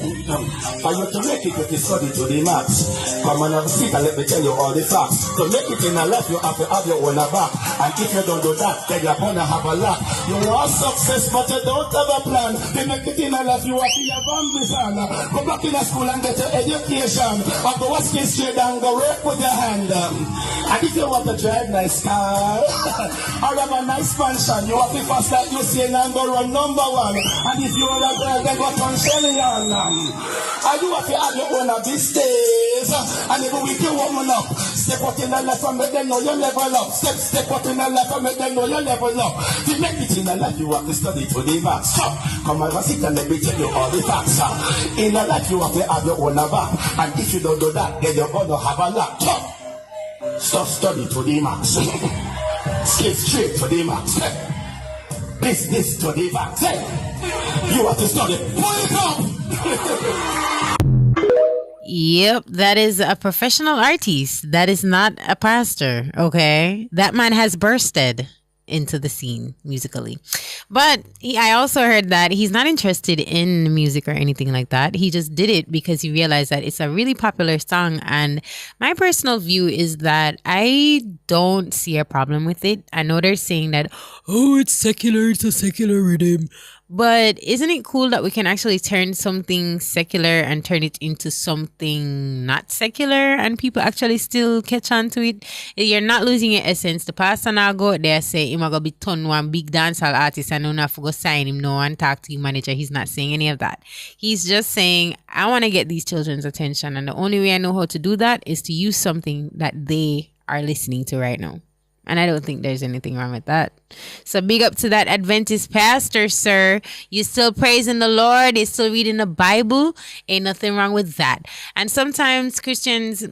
For you to make it, you study to the max. Come on, have a seat and let me tell you all the facts. To make it in a life, you have to have your own back. And if you don't do that, then you're gonna have a lot. You want success, but you don't have a plan. To make it in a life, you have to have ambition. Go back in a school and get your education. Or go a skill straight and go work with your hand. And if you want to drive nice car, or have a nice mansion, you have to fast like you say and go run number one. And if you're a girl, then go turn Shelly on. And you have to have your own business. And every week you woman up. Step out in the life and make them know you level up. Step out in the life and make them know you level up. To make it in the life, you have to study to the max. Come on, sit and let me tell you all the facts. In the life, you have to have your own back. And if you don't do that, then you're going to have a lot. Stop study to the max. Skip straight to the max. This to the max. You have to study. Pull it up. Yep, that is a professional artist. That is not a pastor, okay? That man has bursted into the scene musically. But I also heard that he's not interested in music or anything like that. He just did it because he realized that it's a really popular song. And my personal view is that I don't see a problem with it. I know they're saying that, oh, it's secular, it's a secular rhythm. But isn't it cool that we can actually turn something secular and turn it into something not secular and people actually still catch on to it? You're not losing your essence. The pastor now go out there say, I'm going to be turn one big dancehall artist and I'm not going to sign him no and talk to your manager. He's not saying any of that. He's just saying, I want to get these children's attention. And the only way I know how to do that is to use something that they are listening to right now. And I don't think there's anything wrong with that. So big up to that Adventist pastor, sir. You're still praising the Lord. You're still reading the Bible. Ain't nothing wrong with that. And sometimes Christians,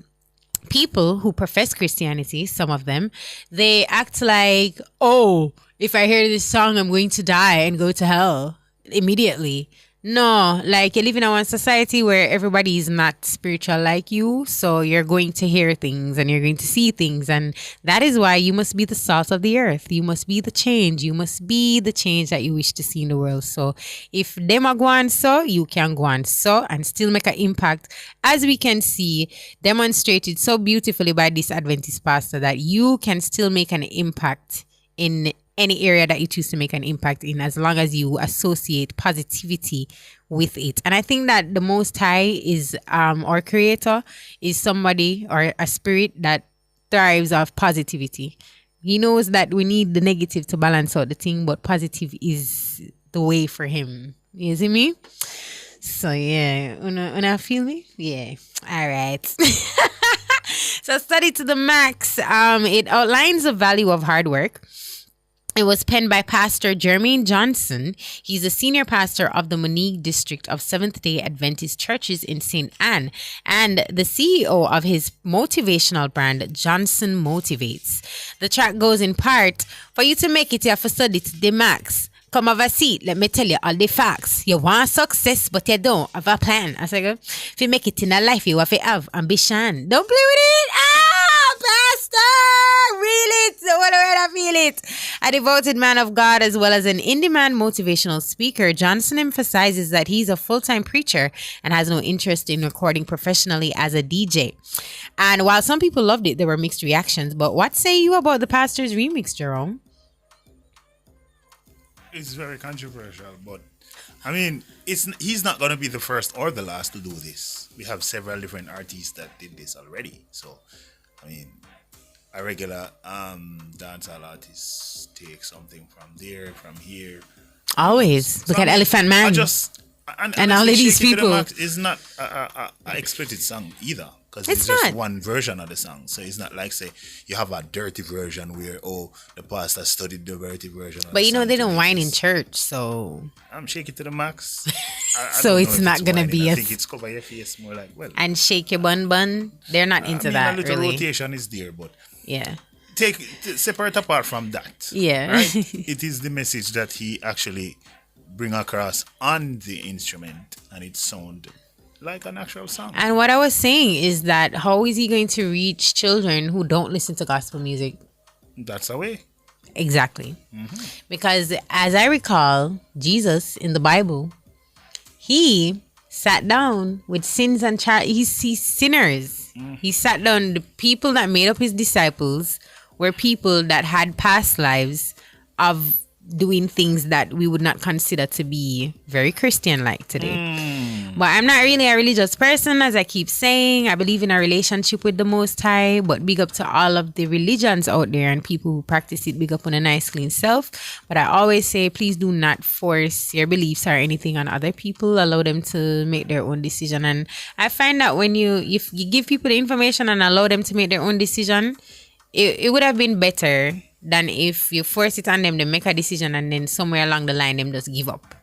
people who profess Christianity, some of them, they act like, oh, if I hear this song, I'm going to die and go to hell immediately. No, like you live in one society where everybody is not spiritual like you. So you're going to hear things and you're going to see things. And that is why you must be the salt of the earth. You must be the change. You must be the change that you wish to see in the world. So if them are going so, you can go on so and still make an impact, as we can see demonstrated so beautifully by this Adventist pastor, that you can still make an impact in any area that you choose to make an impact in, as long as you associate positivity with it. And I think that the Most High is our creator, is somebody or a spirit that thrives off positivity. He knows that we need the negative to balance out the thing, but positive is the way for him. You see me? So yeah, una feel me? Yeah. All right. So Study to the Max. It outlines the value of hard work. It was penned by Pastor Jermaine Johnson. He's a senior pastor of the Monique district of Seventh-day Adventist churches in St. Anne and the CEO of his motivational brand, Johnson Motivates. The track goes in part, for you to make it, you have to study to the max. Come have a seat, let me tell you all the facts. You want success, but you don't have a plan. I say, if you make it in a life, you have to have ambition. Don't play with it. Pastor! Reel it. What I feel it. A devoted man of God as well as an in-demand motivational speaker, Johnson emphasizes that he's a full-time preacher and has no interest in recording professionally as a DJ. And while some people loved it, there were mixed reactions. But what say you about the pastor's remix, Jerome? It's very controversial, but I mean, he's not going to be the first or the last to do this. We have several different artists that did this already. So, I mean, a regular dancehall artist take something from there, from here. Always. Look at Elephant Man. And all of these people. It's not a explicit song either. Because it's just one version of the song. So it's not like, say, you have a dirty version where, the pastor studied the dirty version. But you know, they don't whine in church, so. I'm shaking to the max. So it's not going to be I think it's cover your face more like, well. And shake your bun. They're not into that, a little really. rotation is there, but. Yeah. Separate apart from that. Yeah. Right? It is the message that he actually bring across on the instrument, and it sound like an actual song. And what I was saying is that how is he going to reach children who don't listen to gospel music? That's a way. Exactly. Because as I recall, Jesus in the Bible, he sat down with sins and he sees sinners. He sat down. The people that made up his disciples were people that had past lives of doing things that we would not consider to be very Christian-like today. But I'm not really a religious person, as I keep saying. I believe in a relationship with the Most High, but big up to all of the religions out there and people who practice it. Big up on a nice, clean self. But I always say, please do not force your beliefs or anything on other people. Allow them to make their own decision. And I find that if you give people the information and allow them to make their own decision, it would have been better than if you force it on them, they make a decision and then somewhere along the line them just give up.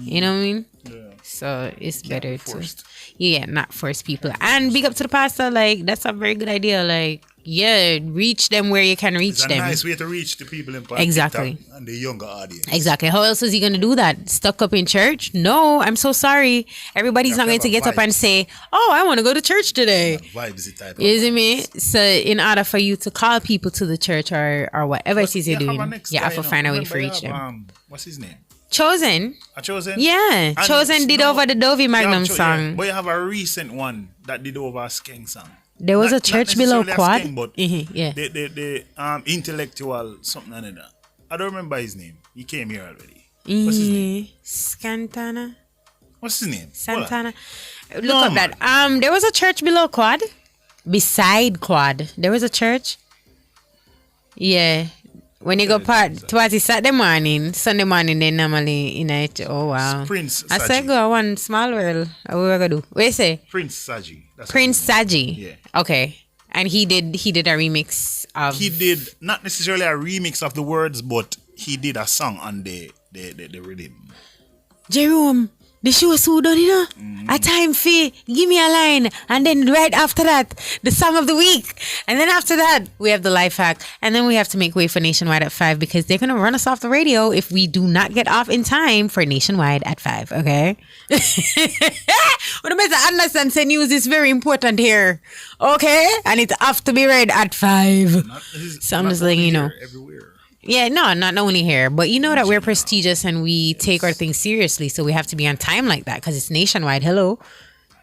You know what I mean? Yeah. So it's better to not force people. And big up to the pastor, like that's a very good idea. Like Yeah, reach them where you can reach It's a them. nice way to reach the people in Exactly. TikTok and the younger audience. Exactly. How else is he going to do that? Stuck up in church? No, I'm so sorry. Everybody's not going to get up and say, "Oh, I want to go to church today." Vibes the type. You see me? So in order for you to call people to the church or whatever it is you're doing, you have to find a way to reach them. What's his name? Chosen. Chosen? Yeah. And Chosen did over the Dovey Magnum song. But you have a recent one that did over a Skeng song. There was a church below Quad. Skeng, but yeah. the intellectual something like that. I don't remember his name. He came here already. What's his name? Scantana. What's his name? Santana. Look up that. There was a church below Quad. Beside Quad. There was a church. Yeah. When you go towards the Saturday morning, Sunday morning, they normally in it. Oh wow. Prince I said go one small world. What we gonna do? What you say? Prince Saji. Prince Saji. Yeah. Okay. And he did a remix of. He did not necessarily a remix of the words, but he did a song on the rhythm. Jerome, the show is so done, you know. A time fee, give me a line, and then right after that, the song of the week, and then after that, we have the life hack, and then we have to make way for Nationwide at 5 because they're gonna run us off the radio if we do not get off in time for Nationwide at 5. Okay. What am I understand? Say news is very important here. Okay, and it have to be read at 5. So I'm just letting you know. Everywhere. Yeah, no, not only here, but you know that we're prestigious and we take our things seriously, so we have to be on time like that because it's nationwide. Hello,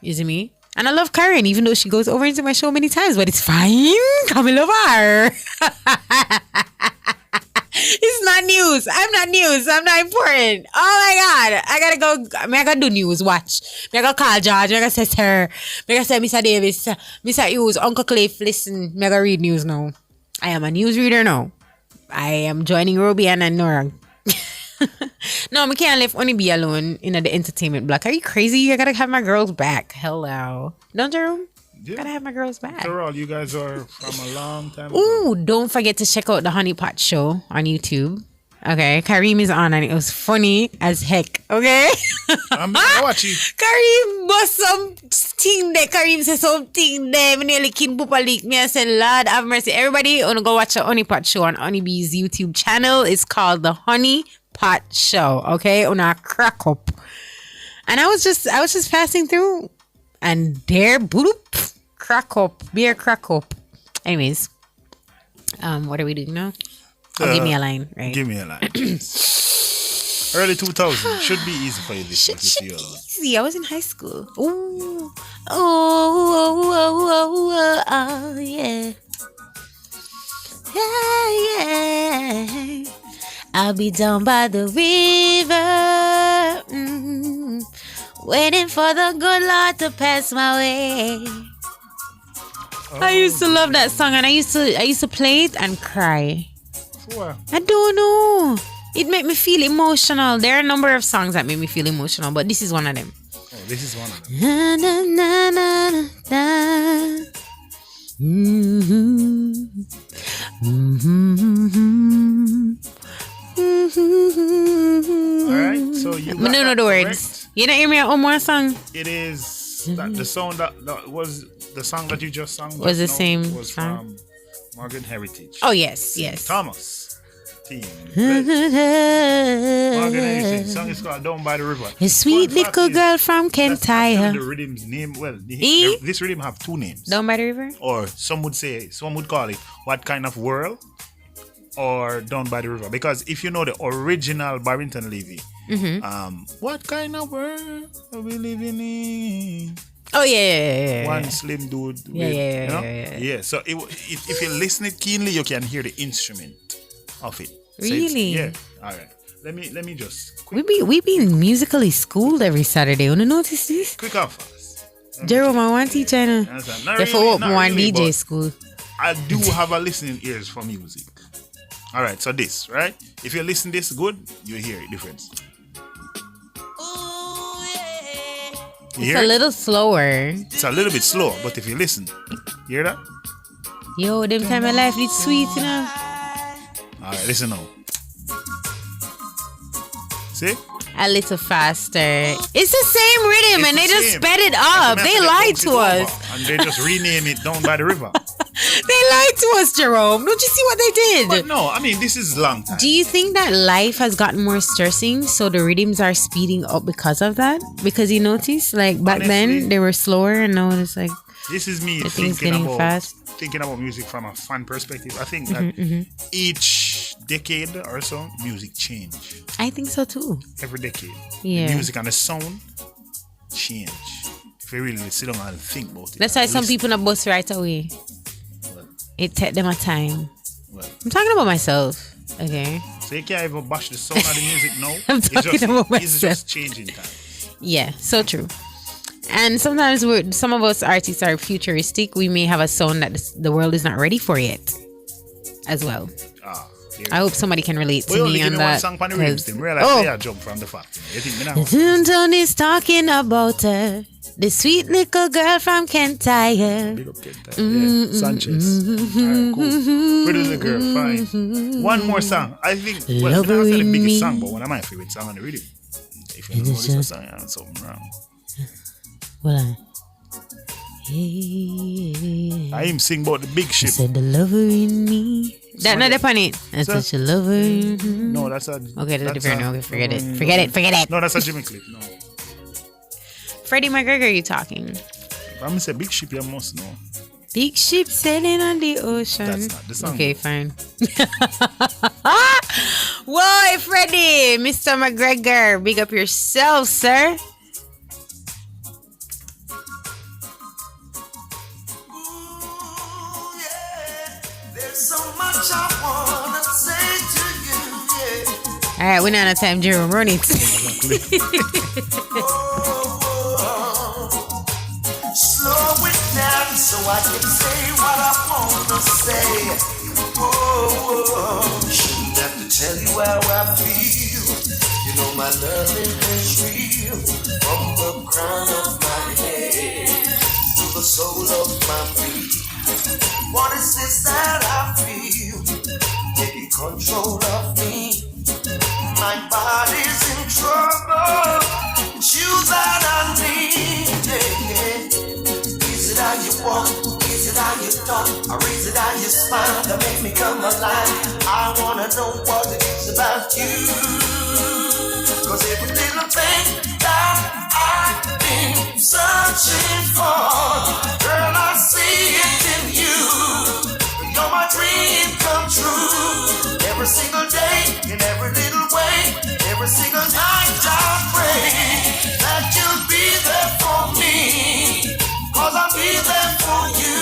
is it me? And I love Karen, even though she goes over into my show many times, but it's fine. Come and love her. It's not news. I'm not news. I'm not important. Oh my God, I gotta go. I gotta do news. Watch. I gotta call George. I gotta say sir. I gotta say Mr. Davis, Mr. Hughes, Uncle Cliff. Listen, I gotta read news now. I am a news reader now. I am joining Roby and Nora. No, I can't let only be alone in the entertainment block. Are you crazy? I gotta have my girls back. Hello. Don't Jerome? Yeah. Gotta have my girls back. After all, you guys are from a long time ago. Ooh, don't forget to check out the Honey Pot Show on YouTube. Okay, Kareem is on and it was funny as heck. Okay, I'm watching. Kareem was something there. Kareem said something there. Me nearly kin pupa leak me. I said, Lord have mercy. Everybody, wanna go watch the Honey Pot Show on Honeybee's YouTube channel. It's called the Honey Pot Show. Okay, on a crack up. And I was just passing through, and there, boop, crack up, beer crack up. Anyways, what are we doing now? Give me a line, right? Give me a line. Early 2000 should be easy for you this week. Should be easy. I was in high school. Ooh. Oh, yeah. Yeah. I'll be down by the river, waiting for the good Lord to pass my way. I used to love that song, and I used to play it and cry. What? I don't know. It made me feel emotional. There are a number of songs that make me feel emotional, but this is one of them. Oh, this is one of them. Na, na, na, na, na. Mm-hmm. Mm-hmm. Mm-hmm. All right, so you don't know the words. You don't hear me on one song? It is the song that was the song that you just sang. Was the same was song? from Morgan Heritage. Oh yes, yes. Thomas. Team. Morgan Heritage. The song is called "Down by the River." A sweet little girl from Kentire. The rhythm's name. Well, this rhythm have two names. Down by the river. Or some would call it "What Kind of World" or "Down by the River." Because if you know the original Barrington Levy, what kind of world are we living in? Oh yeah. One slim dude. Yeah. So if you listen it keenly, you can hear the instrument of it. Really? Yeah. All right. Let me just. We be musically schooled every Saturday. Wanna notice this? Quick and fast. Jerome, I want teacher now. Therefore, one DJ school. I do have a listening ears for music. All right. So this, right? If you listen this good, you hear it difference. It's a little slower. It's a little bit slower, but if you listen, you hear that? Yo, them time of life it's sweet, you know. All right, listen now. See? A little faster. It's the same rhythm, and they just sped it up. They lied to us. And they just rename it "Down by the River." They lied to us, Jerome. Don't you see what they did? But no, I mean, this is long time. Do you think that life has gotten more stressing, so the rhythms are speeding up because of that? Because you notice, like back then they were slower, and now it's like this is me thinking about music from a fan perspective. I think that each decade or so, music change. I think so too. Every decade, yeah, the music and the sound change. If you really sit down and think about it. That's why some people not bust right away. It take them a time. I'm talking about myself, okay? So you can't even bash the sound of the music now. I'm talking about myself. It's just changing time. Yeah, so true. And sometimes some of us artists are futuristic. We may have a sound that the world is not ready for yet, as well. I hope somebody can relate to me on that. I jump from the fact. Toon is talking about her. The sweet little girl from Kentire. Big up Kentire. Yeah. Sanchez. Alright, cool. Producer girl, fine. One more song. I think, well, it's not the biggest song, but one of my favorite songs on the radio. If you don't know this song, I'm something wrong. Well, I him sing about the big ship. I said the lover in me. That not the it. That's such a lover. No, that's a. Okay, that's different. Okay, forget it. No, that's a Jimmy clip. No. Freddie McGregor, you talking? If I'm gonna say big ship, you must know. Big ship sailing on the ocean. That's not the song. Okay, fine. Whoa, Freddie, Mr. McGregor, big up yourself, sir. All right, we're not out of time, Jerome. Run it. Slow it down so I can say what I want to say. Shouldn't have to tell you how I feel. You know my loving is real. From the crown of my head to the sole of my feet. What is this that I feel? Taking control of me. My body's in trouble. Choose out on me. Is it how you walk? Is it how you talk? Or is it how you smile that make me come alive? I wanna know what it is about you. Cause every little thing that I've been searching for, girl, I see it in you. You're my dream come true. Every single day, in every little way, every single night I pray that you'll be there for me, cause I'll be there for you.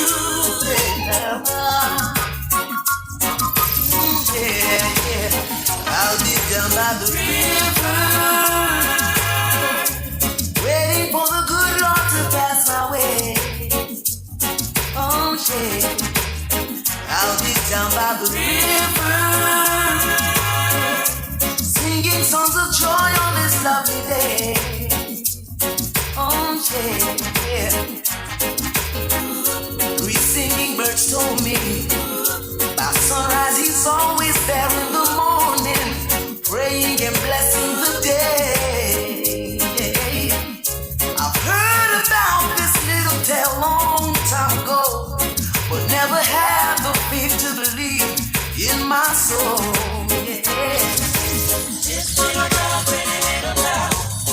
Yeah. I'll be down by the river, waiting for the good Lord to pass my way. Oh yeah. I'll be down by the river, singing songs of joy on this lovely day. Oh yeah. Three singing birds told me, by sunrise he's always there in the morning, praying and blessing the day. I've heard about this little tale long time ago, but never had the faith to believe in my soul. Yeah. Just when I love, pretty little girl.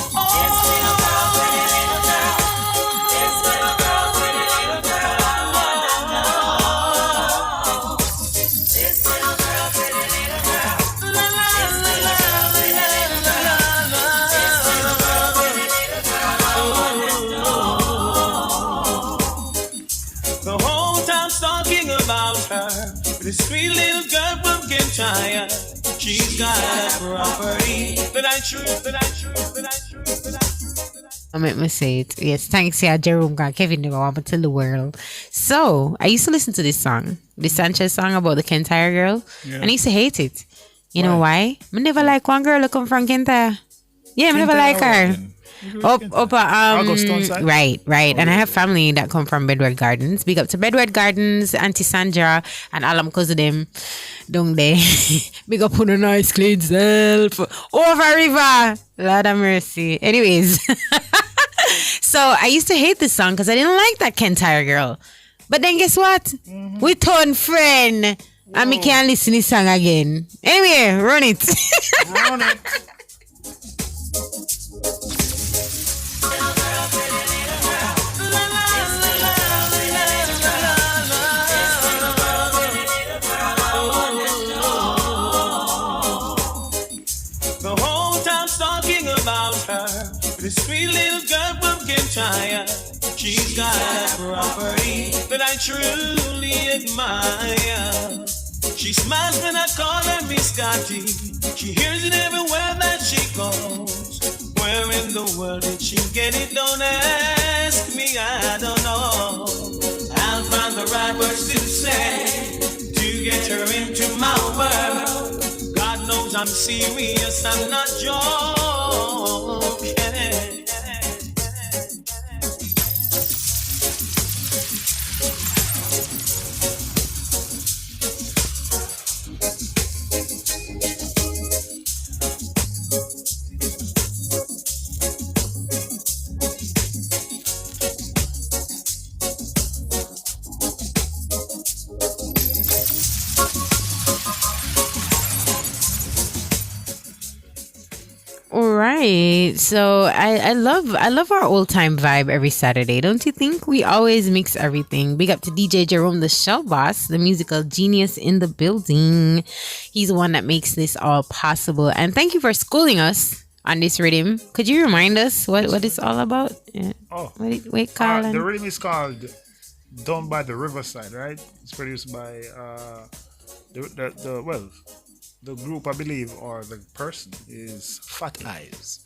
Just when I love, pretty little girl. Just when I love, pretty little girl. Just when I love, pretty little girl. Just when I love, pretty little girl. Just when I love, pretty little girl. The whole town's talking about her. The sweet little girl from Kentire. She's got a property. But I true. I meant to say it. Yes, thanks, yeah, Jerome got Kevin never want to tell the world. So I used to listen to this song, the Sanchez song about the Kentire girl, and I used to hate it. You know why? I never like one girl who come from Kentire. Yeah, I never like her. Right. And I have family that come from Bedward Gardens. Big up to Bedward Gardens, Auntie Sandra, and all them cause of them down there. Big up on a nice clean self. Over river. Lord of mercy. Anyways. So I used to hate this song because I didn't like that Kentire girl. But then guess what? We turn friend. And me can listen to this song again. Anyway, run it. Run it. The whole town's talking about her. This sweet little girl from Kinshasa. She's got a property that I truly admire. She smiles when I call her Miss Scotty. She hears it everywhere that she goes. Where in the world did she get it? Don't ask me, I don't know. I'll find the right words to say to get her into my world. God knows I'm serious, I'm not joking. Right. So I love our old time vibe every Saturday, don't you think? We always mix everything. Big up to DJ Jerome, the show boss, the musical genius in the building. He's the one that makes this all possible. And thank you for schooling us on this rhythm. Could you remind us what it's all about? Yeah. Oh, wait, Carl. the rhythm is called "Down by the Riverside," right? It's produced by the group, I believe, or the person is Fat Eyes.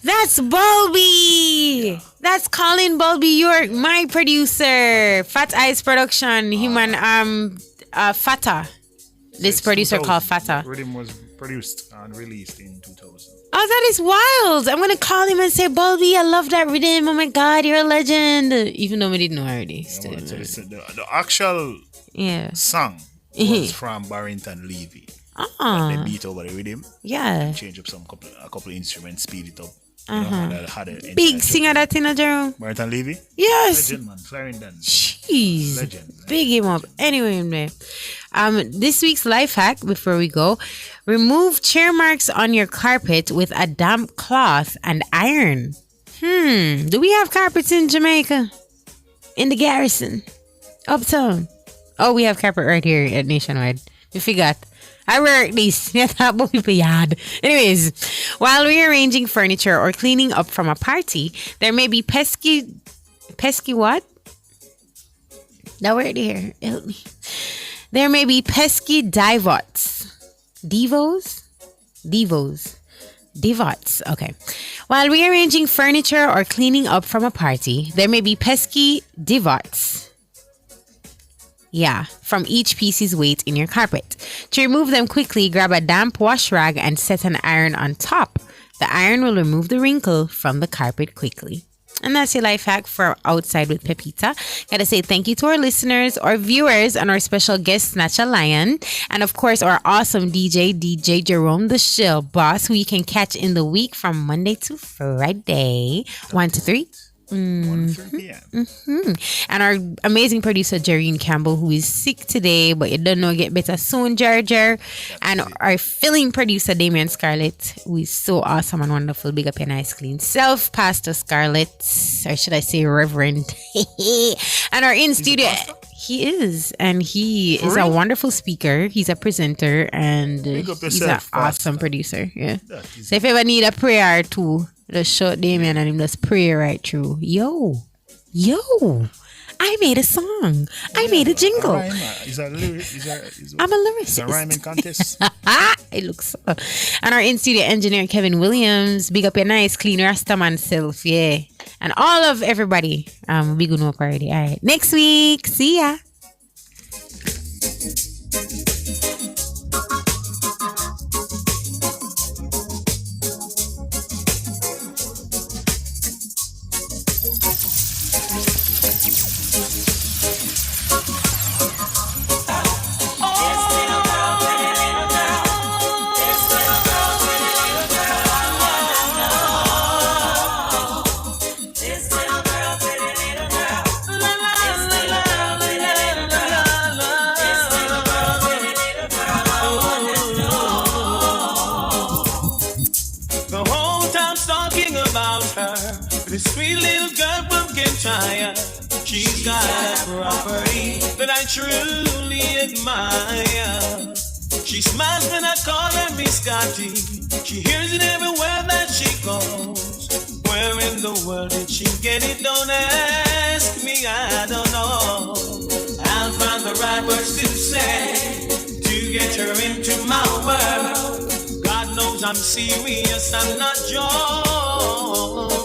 That's Bulby. Yeah. That's Colin Bulby York, my producer. Fat Eyes Production. Fata. This producer called Fata. The rhythm was produced and released in 2000. Oh, that is wild. I'm gonna call him and say, Bulby, I love that rhythm. Oh my God, you're a legend. Even though we didn't know already. So the actual song was from Barrington Levy. They beat over the rhythm. Yeah. Change up a couple instruments, speed it up. Big singer that in a Jerome. Barrington Levy? Yes. Legend, man. Clarendon. Jeez. Legend. Big him up. Anyway, man. This week's life hack, before we go, remove chair marks on your carpet with a damp cloth and iron. Do we have carpets in Jamaica? In the garrison? Uptown? Oh, we have carpet right here at Nationwide. We forgot. I work this. Anyways, while rearranging furniture or cleaning up from a party, there may be pesky what? Now we're here. Help me. There may be pesky divots. Divots. Okay. While rearranging furniture or cleaning up from a party, there may be pesky divots. Yeah, from each piece's weight in your carpet. To remove them quickly, grab a damp wash rag and set an iron on top. The iron will remove the wrinkle from the carpet quickly. And that's your life hack for Outside with Pepita. Gotta say thank you to our listeners, our viewers, and our special guest, Snatcha Lion. And of course, our awesome DJ Jerome, the Shill Boss, who you can catch in the week from Monday to Friday, 1 to 3. 1 to 3 p.m. And our amazing producer Jareen Campbell, who is sick today, but you don't know, get better soon, Jar. And our filling producer Damian Scarlett, who is so awesome and wonderful. Big up your nice clean self, Pastor Scarlett, or should I say Reverend. And our in studio, he is, and he is a wonderful speaker. He's a presenter, and he's an awesome producer. Yeah. So if you ever need a prayer too, just shout Damien and him just pray right through. Yo, I made a song. I made a jingle. I'm a lyricist. It's a rhyming contest. It looks so. And our in-studio engineer, Kevin Williams. Big up your nice, clean Rastaman self. Yeah. And all of everybody. Big good up already. All right. Next week. See ya. The whole town's talking about her. This sweet little girl from Kintyre. She's got a property that I truly admire. She smiles when I call her Miss Scotty. She hears it everywhere that she goes. Where in the world did she get it? Don't ask me, I don't know. I'll find the right words to say to get her into my world. God knows I'm serious, I'm not joking.